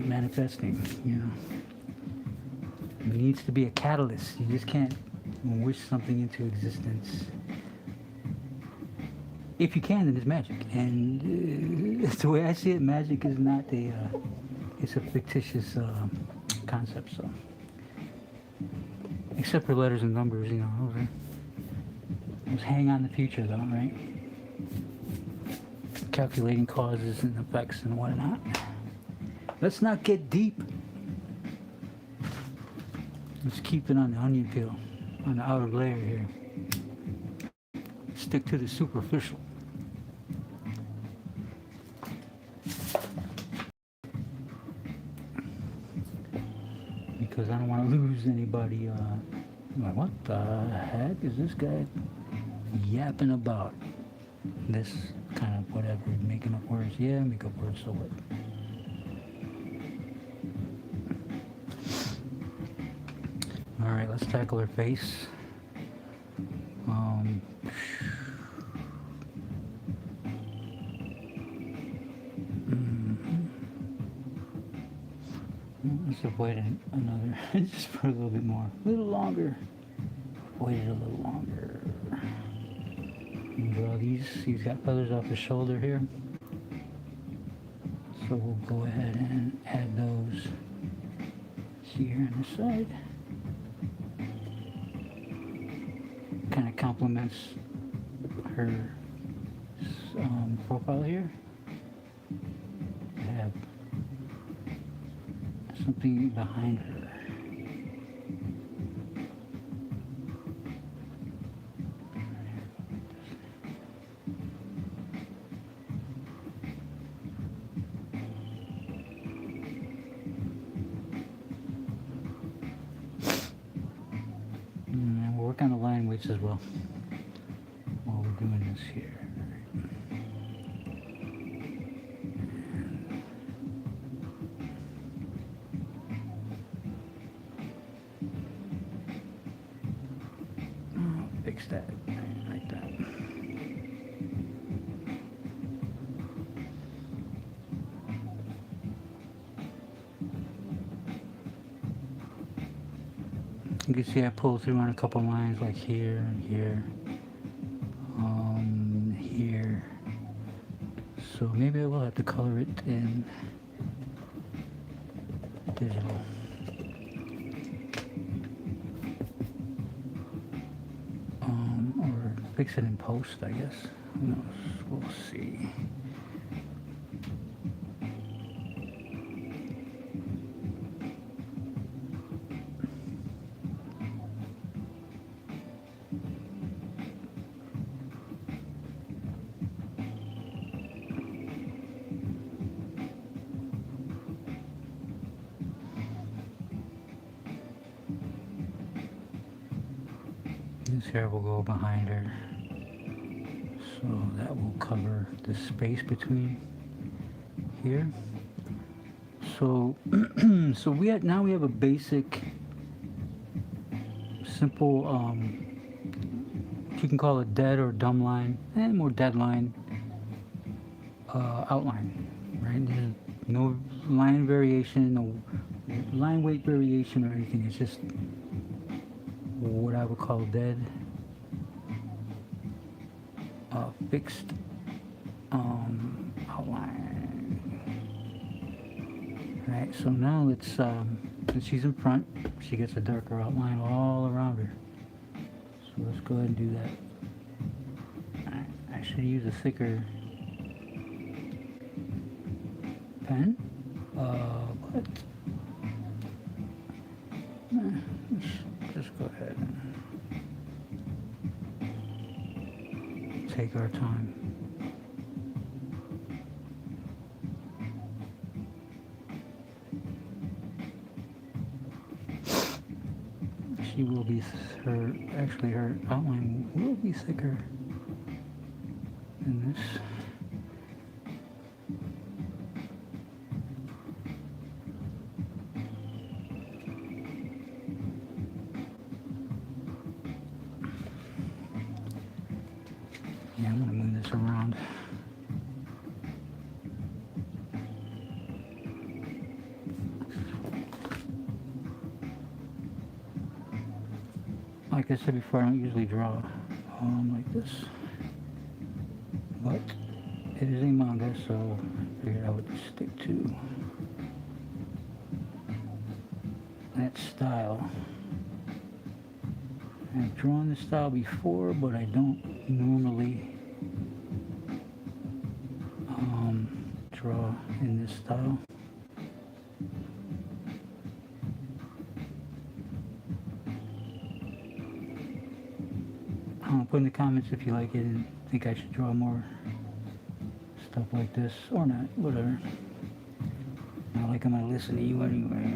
Manifesting, you know. It needs to be a catalyst. You just can't wish something into existence. If you can, then it's magic. And the way I see it, magic is not it's a fictitious concept, so. Except for letters and numbers, you know, those hang on the future though, right? Calculating causes and effects and whatnot. Let's not get deep. Let's keep it on the onion peel, on the outer layer here. Stick to the superficial. Because I don't want to lose anybody. Like, what the heck is this guy yapping about? This kind of whatever, making up words. Yeah, make up words, so what? All right, let's tackle her face. Let's avoid another, just for a little bit more, a little longer. Wait a little longer. And draw these. He's got feathers off the shoulder here. So we'll go ahead and add those. See here on the side. Kind of complements her profile here. I have something behind her. And we'll work on the line weights as well while we're doing this here. Fix that like that. You can see I pulled through on a couple lines like here and here, here. So maybe I will have to color it in digital. Or fix it in post, I guess. Who knows? We'll see. This hair will go behind her, so that will cover the space between here. So, so now we have a basic, simple, you can call it dead or dumb line, and more dead line outline, right? There's no line variation, no line weight variation or anything. It's just what I would call dead, fixed outline. Right, so now let's, since she's in front, she gets a darker outline all around her. So let's go ahead and do that. Right, I should use a thicker pen, but let's just go ahead and take our time. She will be, actually her outline will be thicker than this. Yeah, I'm gonna move this around. Like I said before, I don't usually draw like this, but it is a manga, so I figured I would stick to that style. I've drawn this style before, but I don't normally draw in this style. Put in the comments if you like it and think I should draw more stuff like this or not, whatever. Not like I'm gonna listen to you anyway.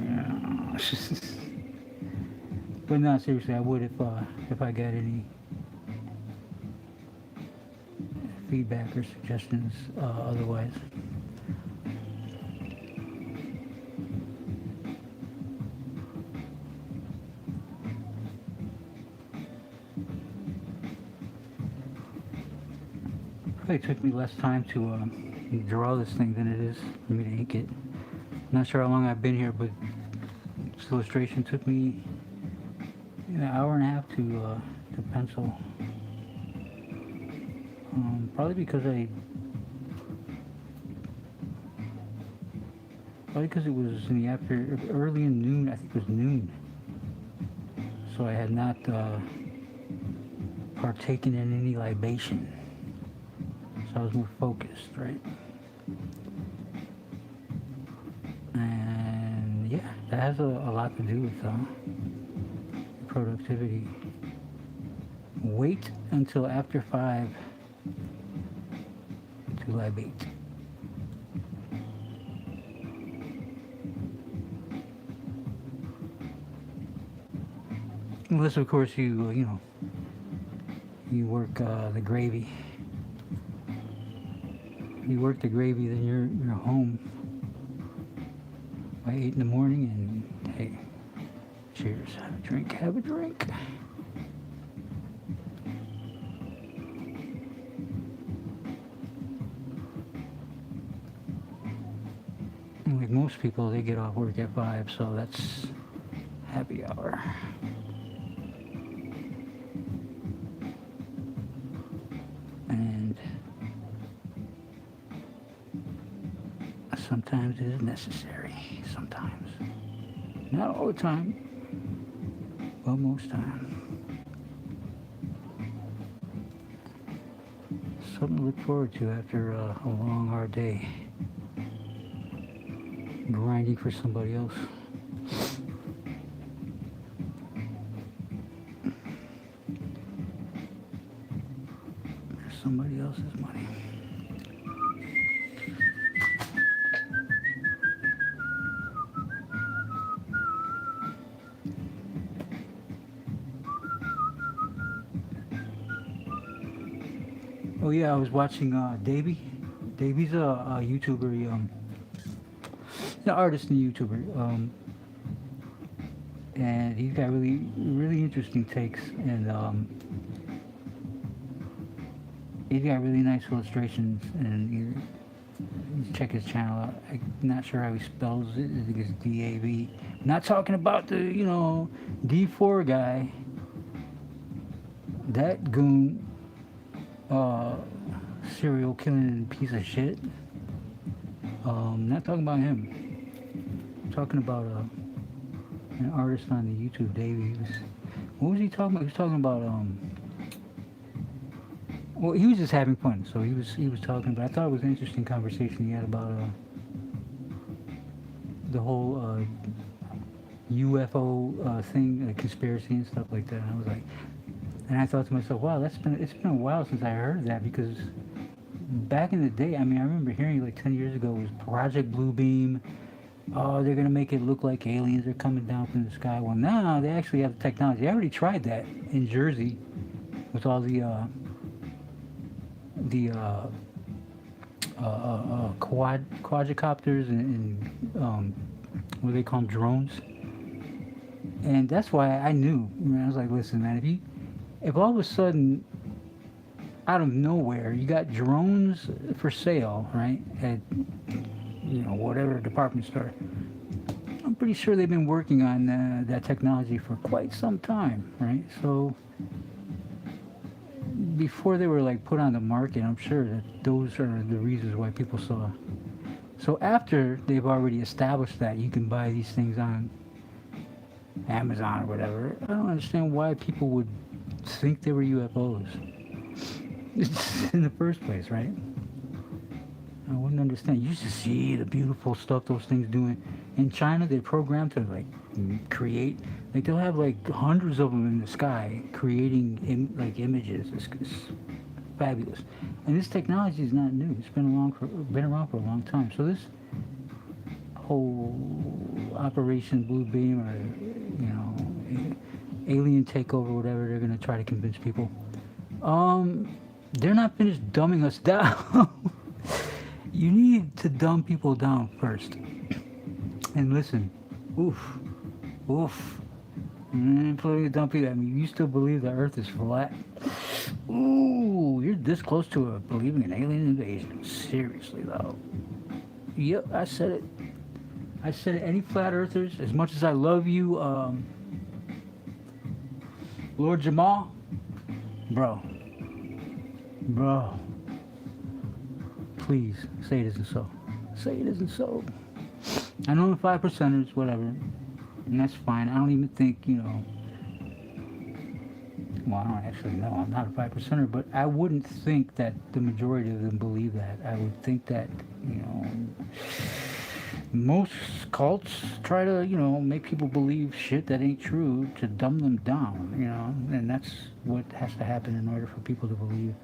But no, seriously, I would if I got any feedback or suggestions otherwise. It took me less time to draw this thing than it is for me to ink it. Not sure how long I've been here, but this illustration took me an hour and a half to pencil. Probably because it was in the early in noon. I think it was noon. So I had not partaken in any libation. So I was more focused, right? And yeah, that has a lot to do with productivity. Wait until after 5 to libate. Unless, of course, you work the gravy. You work the gravy, then you're home by 8 in the morning, and hey, cheers, have a drink, have a drink. And like most people, they get off work at 5, so that's happy hour. And sometimes it is necessary, sometimes. Not all the time, but most time. Something to look forward to after a long, hard day. Grinding for somebody else. Somebody else's money. Oh yeah, I was watching Davey. Davey's a YouTuber. He's an artist and a YouTuber. And he's got really interesting takes, and he's got really nice illustrations. And you check his channel out. I'm not sure how he spells it. I think it's DAV. Not talking about the D4 guy. That goon, uh, serial killing piece of shit. Not talking about him. I'm talking about an artist on the YouTube, Davey. What was he talking about? He was talking about well, he was just having fun. So he was talking, but I thought it was an interesting conversation he had about the whole UFO thing, conspiracy and stuff like that. And I was like, and I thought to myself, wow, it's been a while since I heard that, because back in the day, I mean, I remember hearing like 10 years ago, it was Project Bluebeam. Oh, they're gonna make it look like aliens are coming down from the sky. Well, now they actually have the technology. They already tried that in Jersey with all the quadricopters and what do they call them, drones. And that's why I knew. I was like, listen, man, if all of a sudden, out of nowhere, you got drones for sale, right, at whatever department store, I'm pretty sure they've been working on that technology for quite some time, right? So before they were like put on the market, I'm sure that those are the reasons why people saw. So after they've already established that you can buy these things on Amazon or whatever, I don't understand why people would think they were UFOs in the first place, right? I wouldn't understand. You used to see the beautiful stuff those things doing. In China, they're programmed to like create, like they'll have like hundreds of them in the sky creating like images. It's fabulous. And this technology is not new. It's been around for a long time. So this whole Operation Blue Beam, or alien takeover, whatever they're gonna try to convince people. They're not finished dumbing us down. You need to dumb people down first. And listen, oof. Plenty of dumb people. I mean, you still believe the Earth is flat? Ooh, you're this close to believing an alien invasion. Seriously, though. Yep, I said it. Any flat earthers, as much as I love you, Lord Jamal, bro, please say it isn't so. Say it isn't so. I know the 5%ers, whatever, and that's fine. I don't even think, well, I don't actually know. I'm not a 5%er, but I wouldn't think that the majority of them believe that. I would think that, most cults try to, make people believe shit that ain't true to dumb them down, and that's what has to happen in order for people to believe,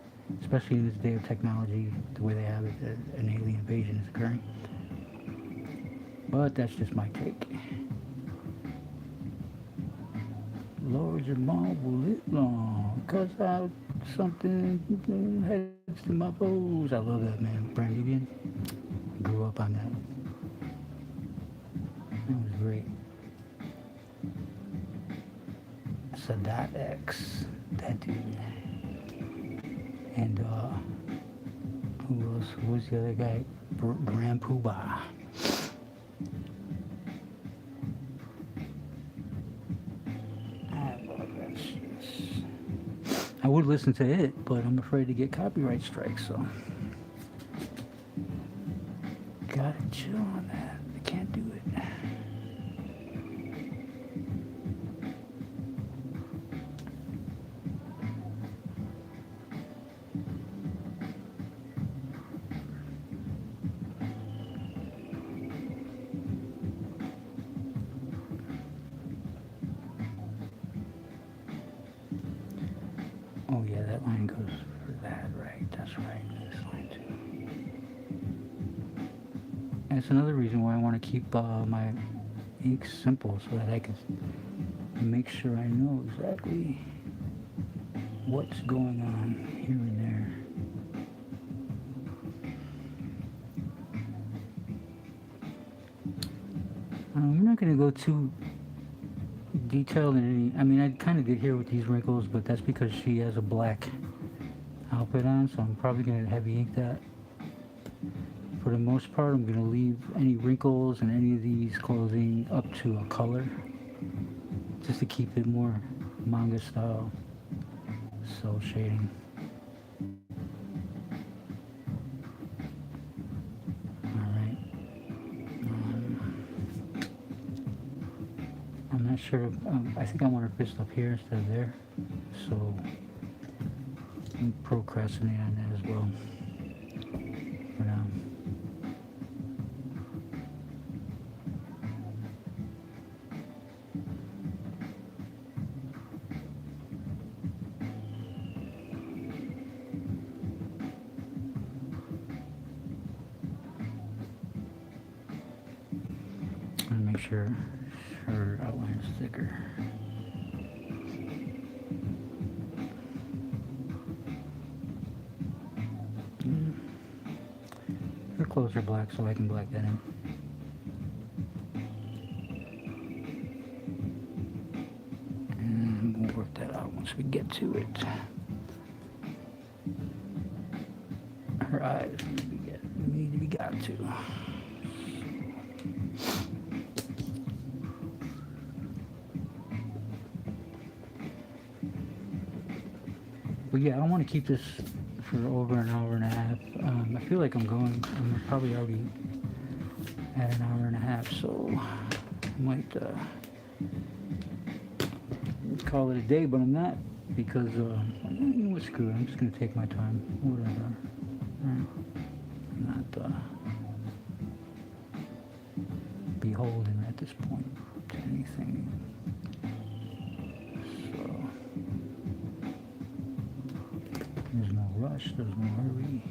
especially in this day of technology, the way they have it, that an alien invasion is occurring. But that's just my take. Lord Jamal will live long, 'cause I something heads to my foes. I love that, man. Brandon grew up on that. That was great. Sadat X, that dude. And who else? Who was the other guy? Grand Poobah. I would listen to it, but I'm afraid to get copyright strikes, so gotta chill on that. I can't do it. Oh yeah, that line goes for that, right? That's right. This line too. That's another reason why I want to keep my ink simple, so that I can make sure I know exactly what's going on here and there. I'm not going to go too detailed in any. I mean, I kind of did here with these wrinkles, but that's because she has a black outfit on, so I'm probably going to heavy ink that. For the most part, I'm going to leave any wrinkles in any of these clothing up to a color, just to keep it more manga style. So shading. Alright. I'm not sure. I think I want her fist up here instead of there. So I'm procrastinating on that as well. For now. And make sure her outline is thicker. Her clothes are black, so I can black that in. And we'll work that out once we get to it. Her eyes need to be got to. But yeah, I don't want to keep this for over an hour and a half. I feel like I'm probably already at an hour and a half, so I might call it a day, but I'm not, because what's good? I'm just going to take my time, whatever. I'm not beholden at this point to anything. There's no rush, there's no hurry.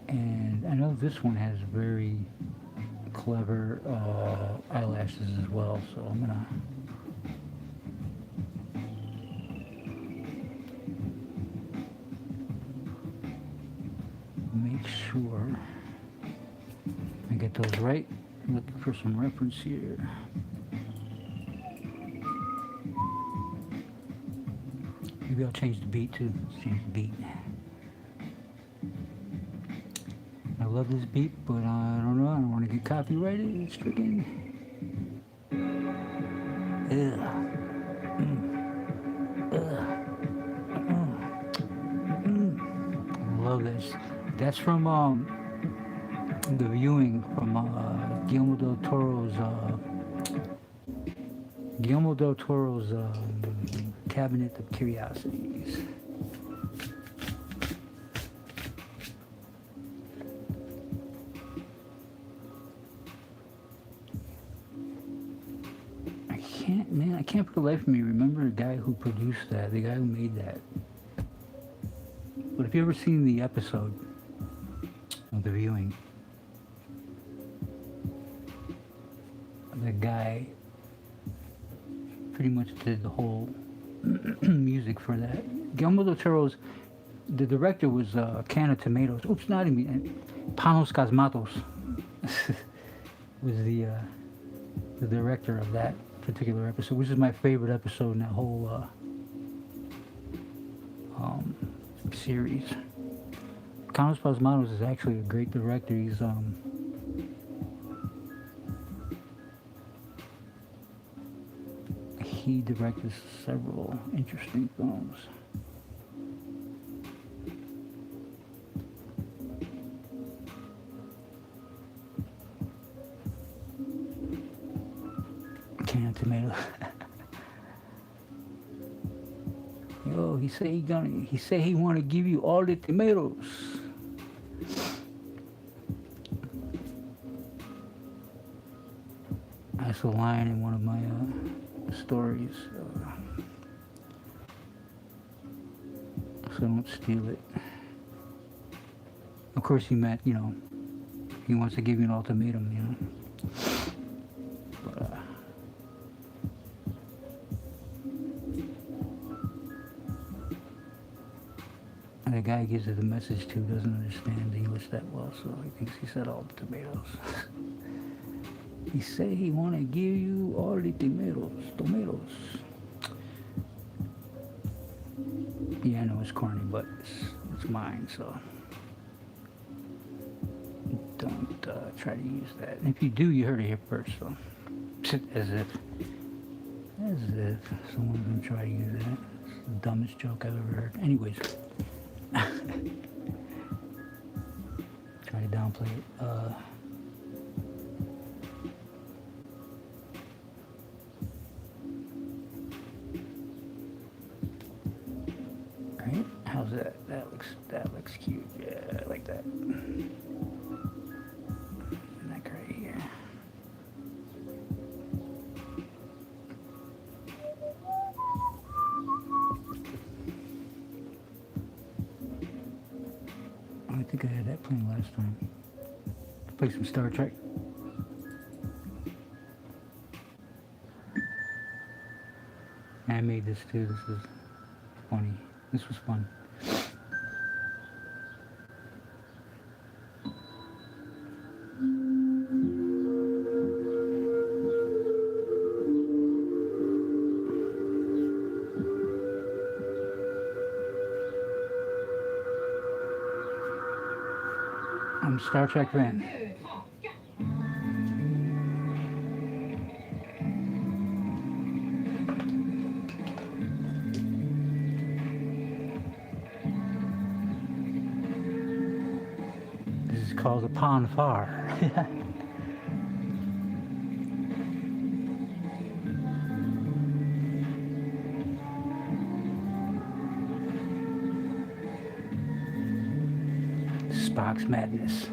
And I know this one has very clever eyelashes as well, so I'm gonna make sure I get those right. I'm looking for some reference here. Maybe I'll change the beat too. Let's change the beat. I love this beat, but I don't know. I don't want to get copyrighted. It's freaking. I love this. That's from the viewing from Guillermo del Toro's Cabinet of Curiosities. I can't for the life of me remember the guy who produced that, the guy who made that. But if you ever seen the episode of the viewing, the guy pretty much did the whole for that. Guillermo del Toro's, the director was Can of Tomatoes. Oops, not even. Panos Cosmatos was the director of that particular episode, which is my favorite episode in that whole series. Panos Cosmatos is actually a great director. He's he directed several interesting films. Can of Tomatoes. Yo, he said he want to give you all the tomatoes. That's a line in one of my stories, so don't steal it. Of course he meant, he wants to give you an ultimatum, but that guy gives it the message to doesn't understand English that well, so he thinks he said all the tomatoes. He said he want to give you all the tomatoes. Yeah, I know it's corny, but it's mine, so don't try to use that. And if you do, you heard it here first, so as if someone's gonna try to use that. It's the dumbest joke I've ever heard. Anyways, try to downplay it. Right? How's that? That looks cute. Yeah, I like that. Neck right here. I think I had that playing last time. Play some Star Trek. I made this too. This is funny. This was fun. I'm a Star Trek fan. This is called a pond far. Spock's madness.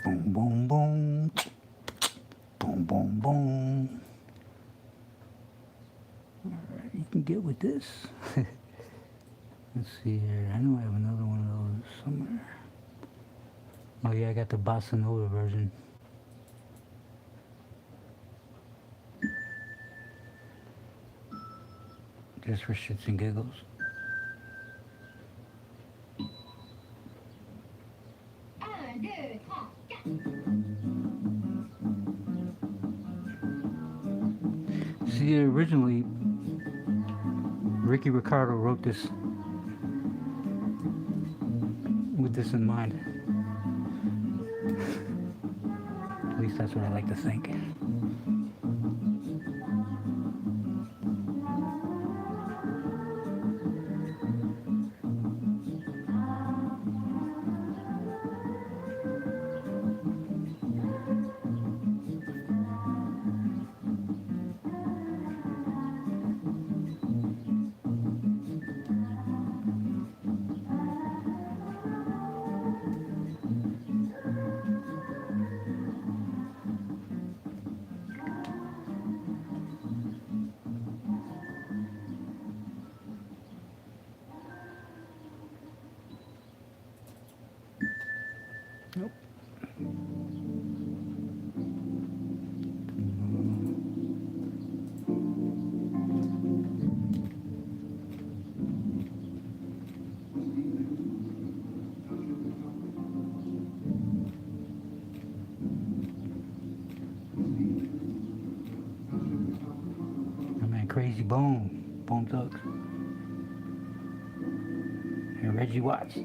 Boom, boom, boom. Boom, boom, boom. Alright, you can get with this. Let's see here. I know I have another one of those somewhere. Oh yeah, I got the Bossa Nova version. Just for shits and giggles. See, originally, Ricky Ricardo wrote this with this in mind. At least that's what I like to think. Nope. My man Crazy Bone Thugs. Here And Reggie Watts.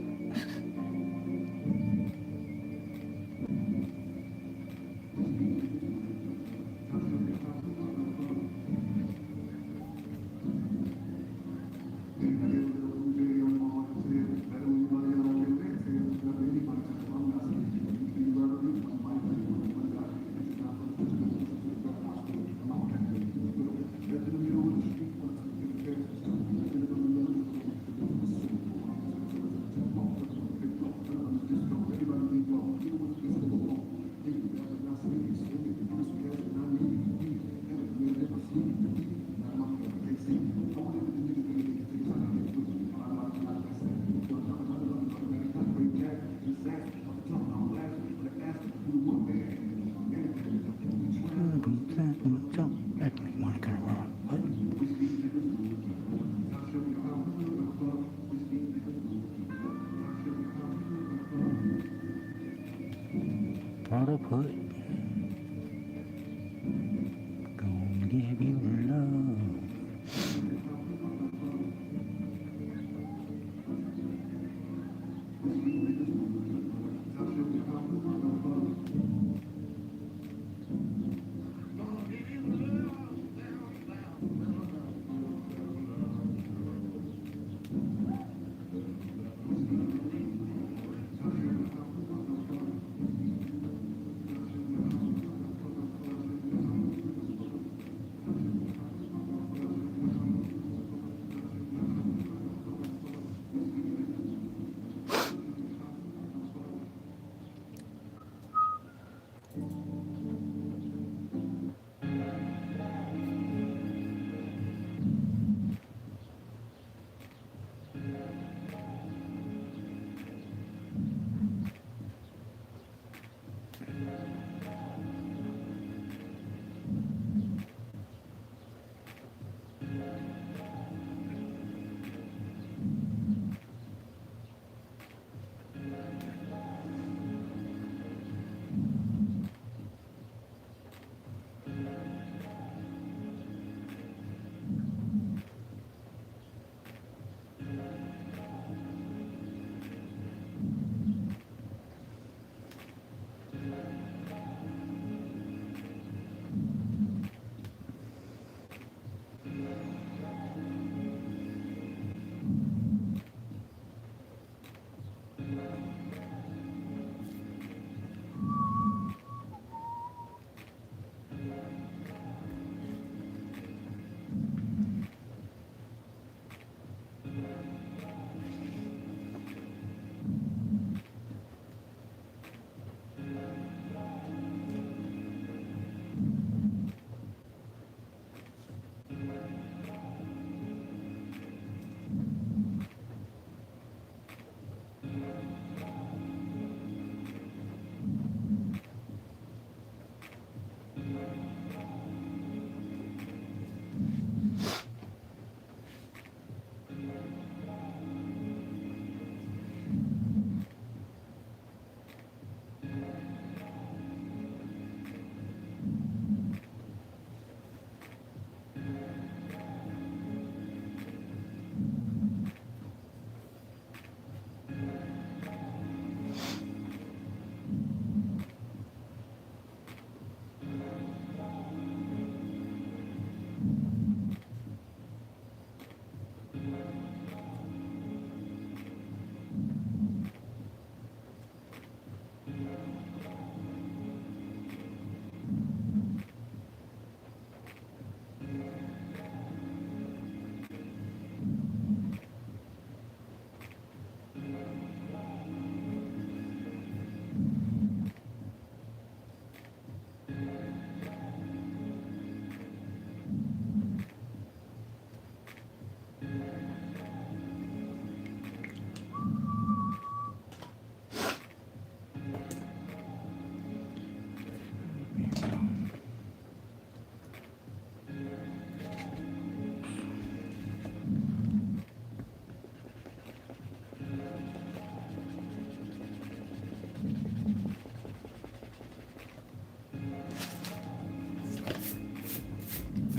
Proud put. Gonna give you love.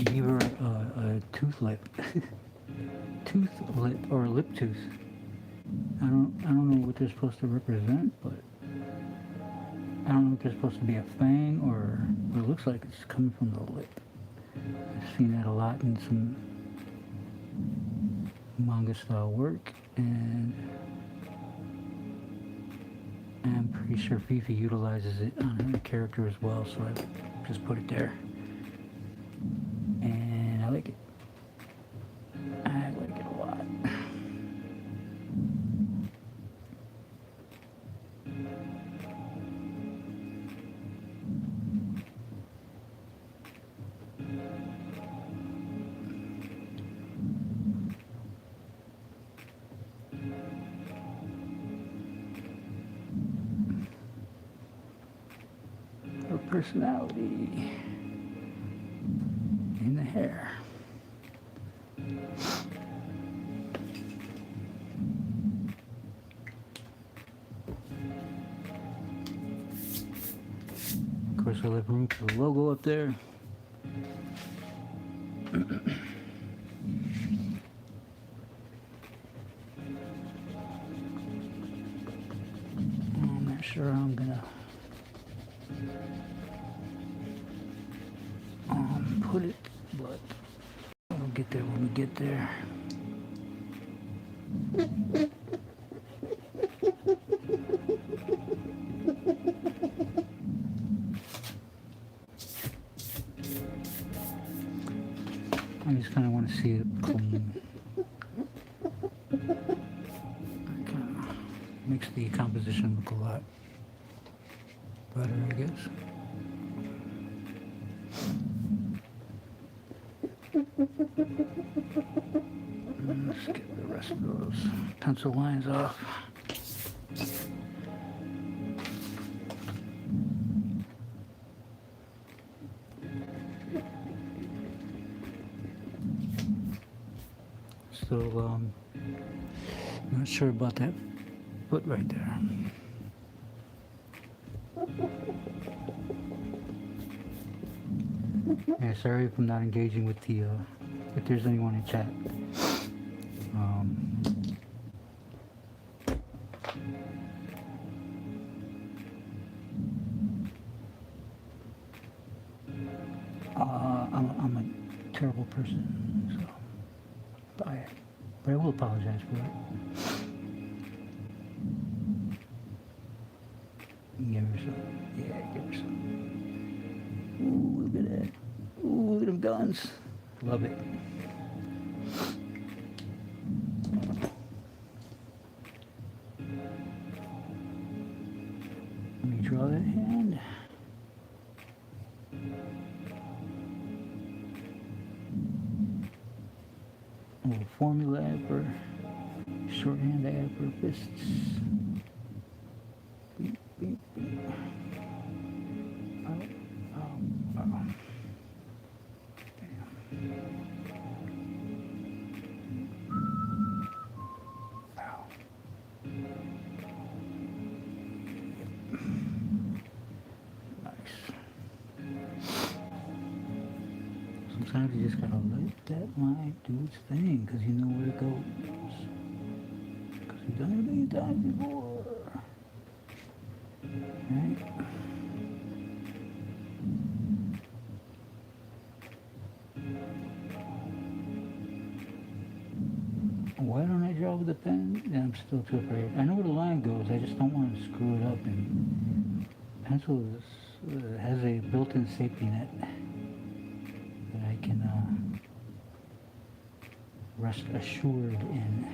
Give her a tooth lip. Tooth lip or lip tooth. I don't know what they're supposed to represent, but I don't know if they're supposed to be a fang or it looks like it's coming from the lip. I've seen that a lot in some manga style work, and I'm pretty sure Fifi utilizes it on her character as well, so I just put it there. And I like it. I like it a lot. Her personality in the hair. Of course, I left room for the logo up there. I'm not sure how I'm gonna put it, but we'll get there when we get there. I just kind of want to see it clean. It kind of makes the composition look a lot better, I guess. Let's get the rest of those pencil lines off. Still, not sure about that foot right there. Yeah, sorry if I'm not engaging with the, if there's anyone in chat. I'm a terrible person, so but I will apologize for it. Give her some. Yeah, give her some. Ooh, look at that. Ooh, look at them guns. Love it. Let me draw that hand. A little formula for shorthand I have for fists. Beep, beep, beep. Oh. Sometimes you just gotta let that line do its thing, because you know where it goes. Because you've done it a million times before. Right? Why don't I draw with a pen? Yeah, I'm still too afraid. I know where the line goes, I just don't want to screw it up. And pencil has a built-in safety net that I can rest assured in.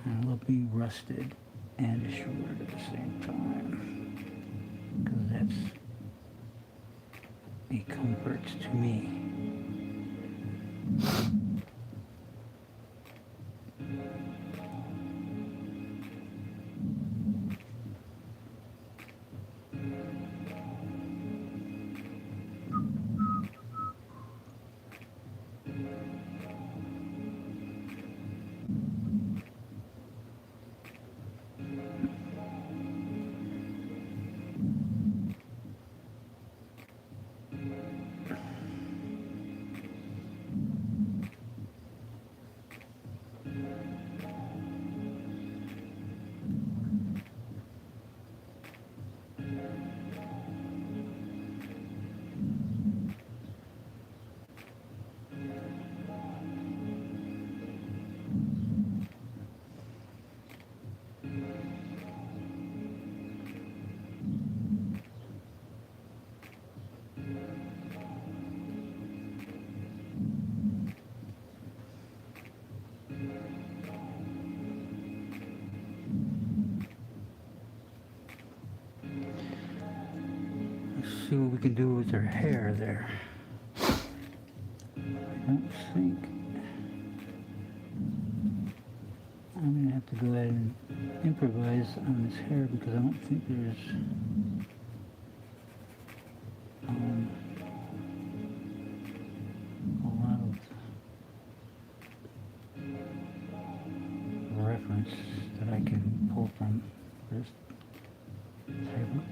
I love being rested and assured at the same time, because that's a comfort to me. see what we can do with her hair there. I don't think I'm gonna have to go ahead and improvise on this hair because I don't think there's a lot of reference that I can pull from for this type of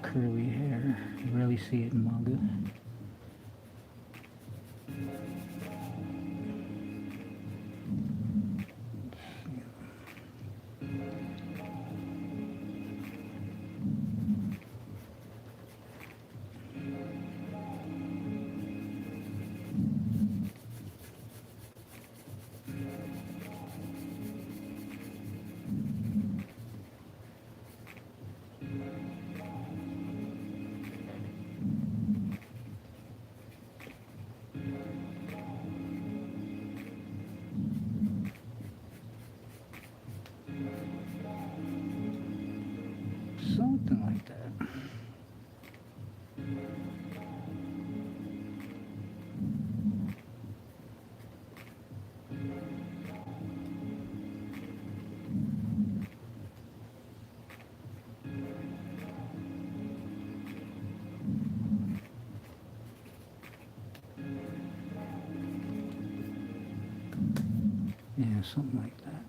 curly hair. You rarely see it in manga. Something like that. Yeah, something like that.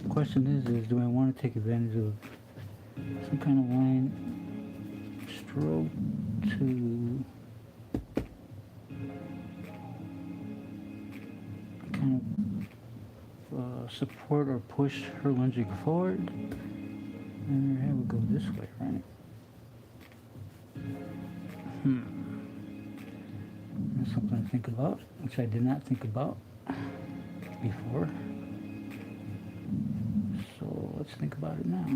The question is do I want to take advantage of some kind of line stroke to kind of support or push her lunging forward? And her hair would go this way, right? That's something to think about, which I did not think about before. So let's think about it now.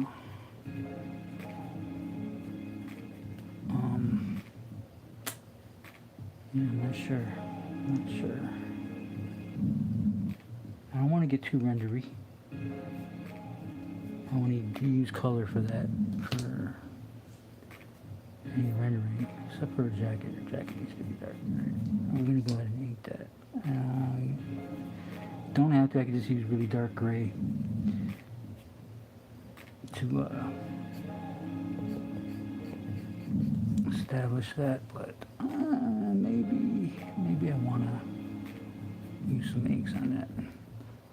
Yeah, I'm not sure. I don't want to get too rendery. I want to use color for that, for any rendering, except for a jacket. The jacket needs to be dark. Right? We're going to go ahead and ink that. Don't have to, I can just use really dark gray to establish that, but maybe I want to use some inks on that,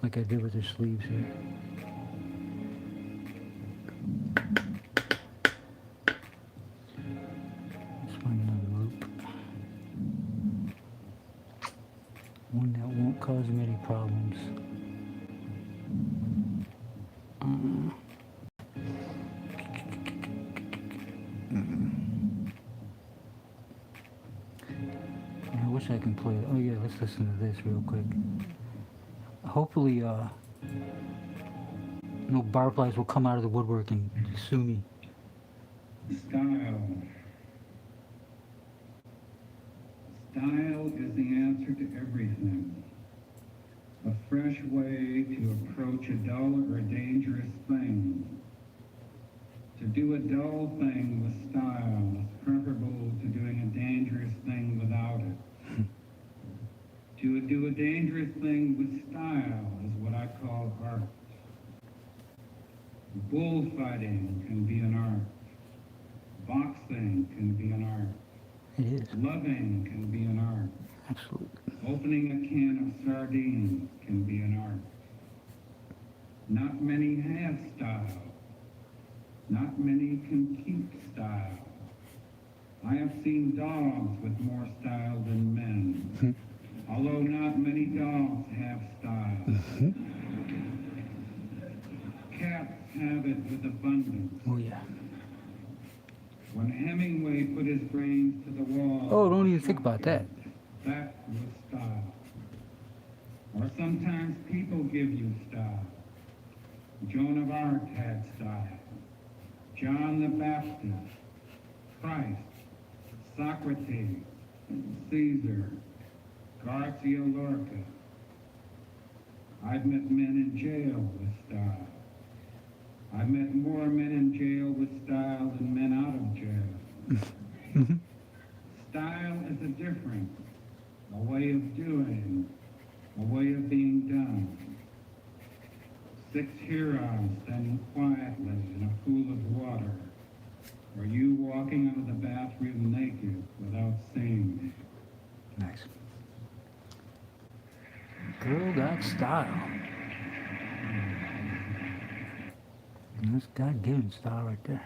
like I did with her sleeves here. Let's find another loop, one that won't cause me any problems. I wish I can play. Oh yeah, let's listen to this real quick. Hopefully, no barflies will come out of the woodwork and sue me. Style. Style is the answer to everything. A fresh way to approach a dull or dangerous thing. To do a dull thing with style is preferable to doing a dangerous thing without it. To do a dangerous thing with style is what I call art. Bullfighting can be an art. Boxing can be an art. It is. Loving can be an art. Absolutely. Opening a can of sardines can be an art. Not many have style. Not many can keep style. I have seen dogs with more style than men. Although not many dogs have style. Cats have it with abundance. Oh yeah. When Hemingway put his brains to the wall... Oh, don't even think about that. That was style. Or sometimes people give you style. Joan of Arc had style. John the Baptist, Christ, Socrates, Caesar, Garcia Lorca. I've met men in jail with style. I've met more men in jail with style walking out of the bathroom naked without seeing. Nice. Girl got style. That's God-given style right there.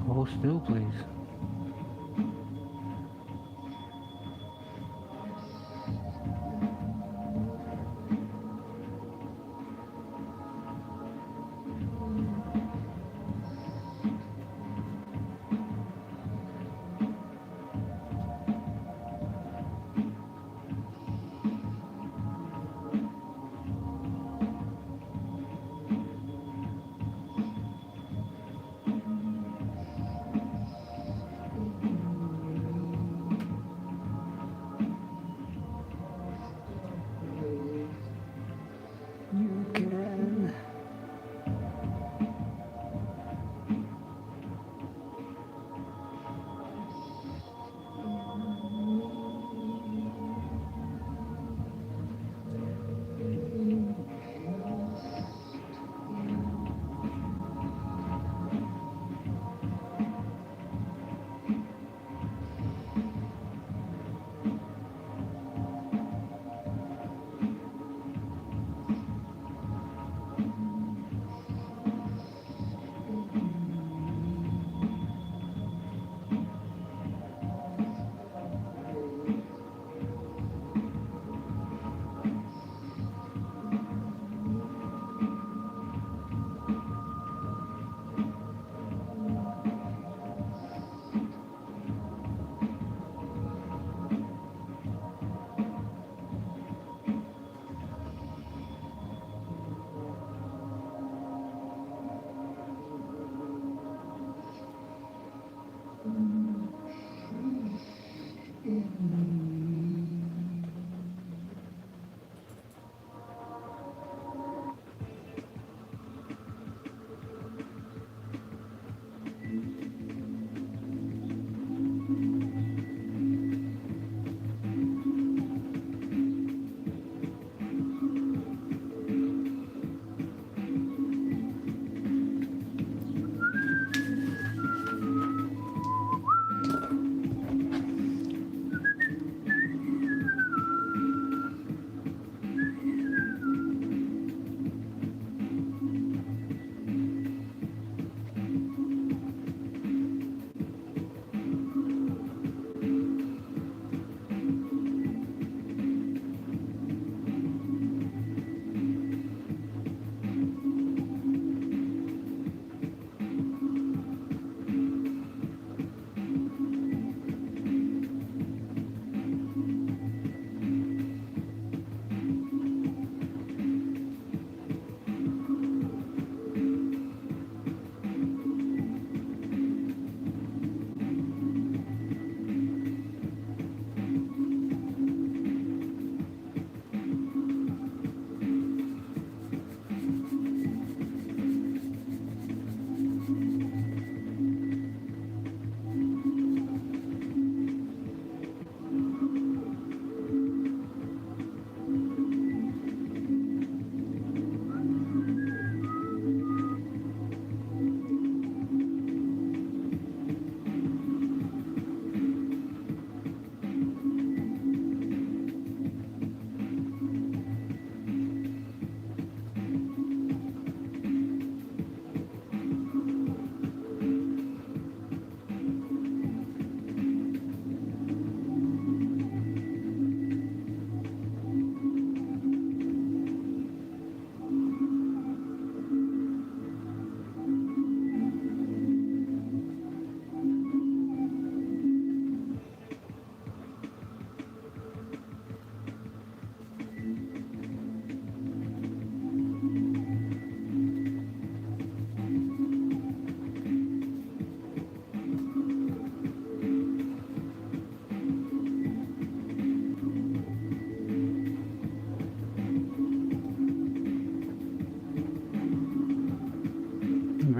Hold still, please.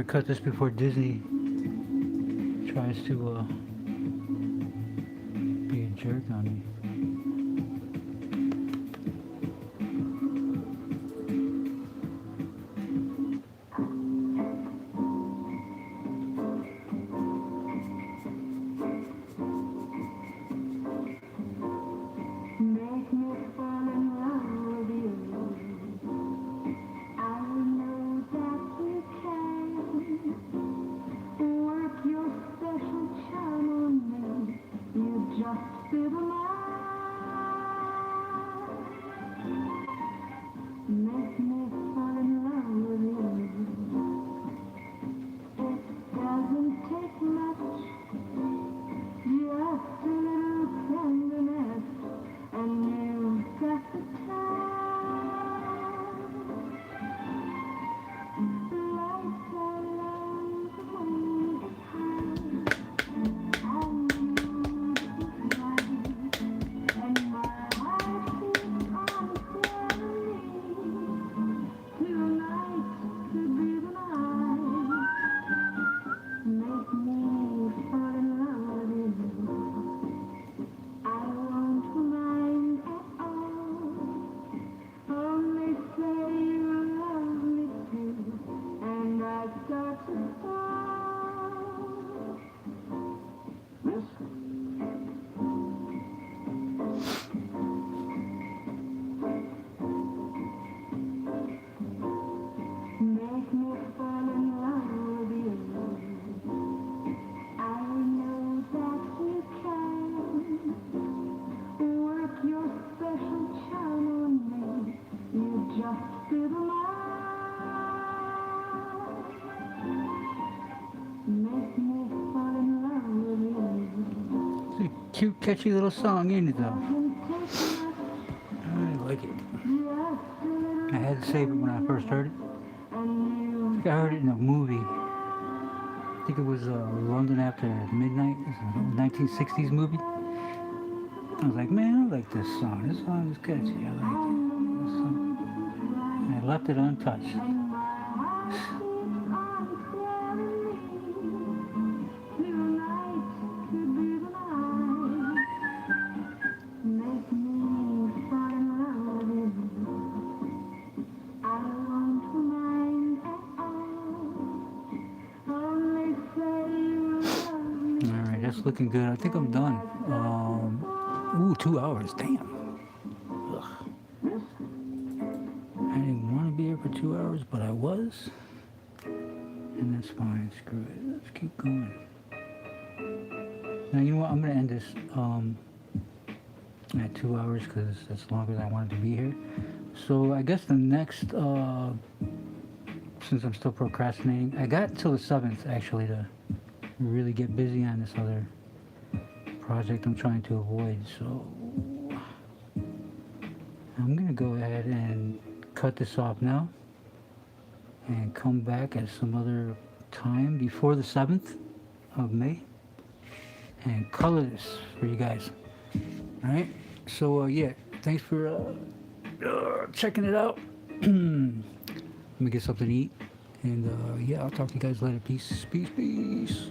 to cut this before Disney tries to be a jerk on me. Make me fall in love with you. I know that you can work your special charm on me. You just feel the mind. Make me fall in love with you. It doesn't take much, just a little tenderness. And you've got the time. The lights are low, the moon is high, and you just and my heart keeps on crying. Tonight could be the night. Make me fall in love with you. I won't mind at all. Only say you love me too, and I start to fall. Make me fall in love with you. I know that you can work your special charm on me. You just feel the mind. Make me fall in love with you. It's a cute, catchy little song, ain't it, though? Doesn't take I like it. much, just a little I had to save it when I first heard it. and you I think I heard it in a movie. I think it was London After Midnight. It's a 1960s movie. I was like, man, I like this song. This song is catchy. I like it. This song. And I left it untouched. and my heart keeps on telling me tonight could be the night. Make me fall in love with you. I won't mind at all. Only say you love me. All right, that's looking good. I think I'm done. Ooh, 2 hours. Damn. Ugh. I didn't want to be here for 2 hours, but I was. And that's fine. Screw it. Let's keep going. Now, you know what? I'm going to end this at 2 hours because that's longer than I wanted to be here. So I guess the next, since I'm still procrastinating, I got till the 7th actually to really get busy on this other project I'm trying to avoid. So I'm going to go ahead and cut this off now and come back at some other time before the 7th of May and color this for you guys. All right. So yeah, thanks for checking it out. Let me get something to eat, and yeah, I'll talk to you guys later. Peace, peace, peace.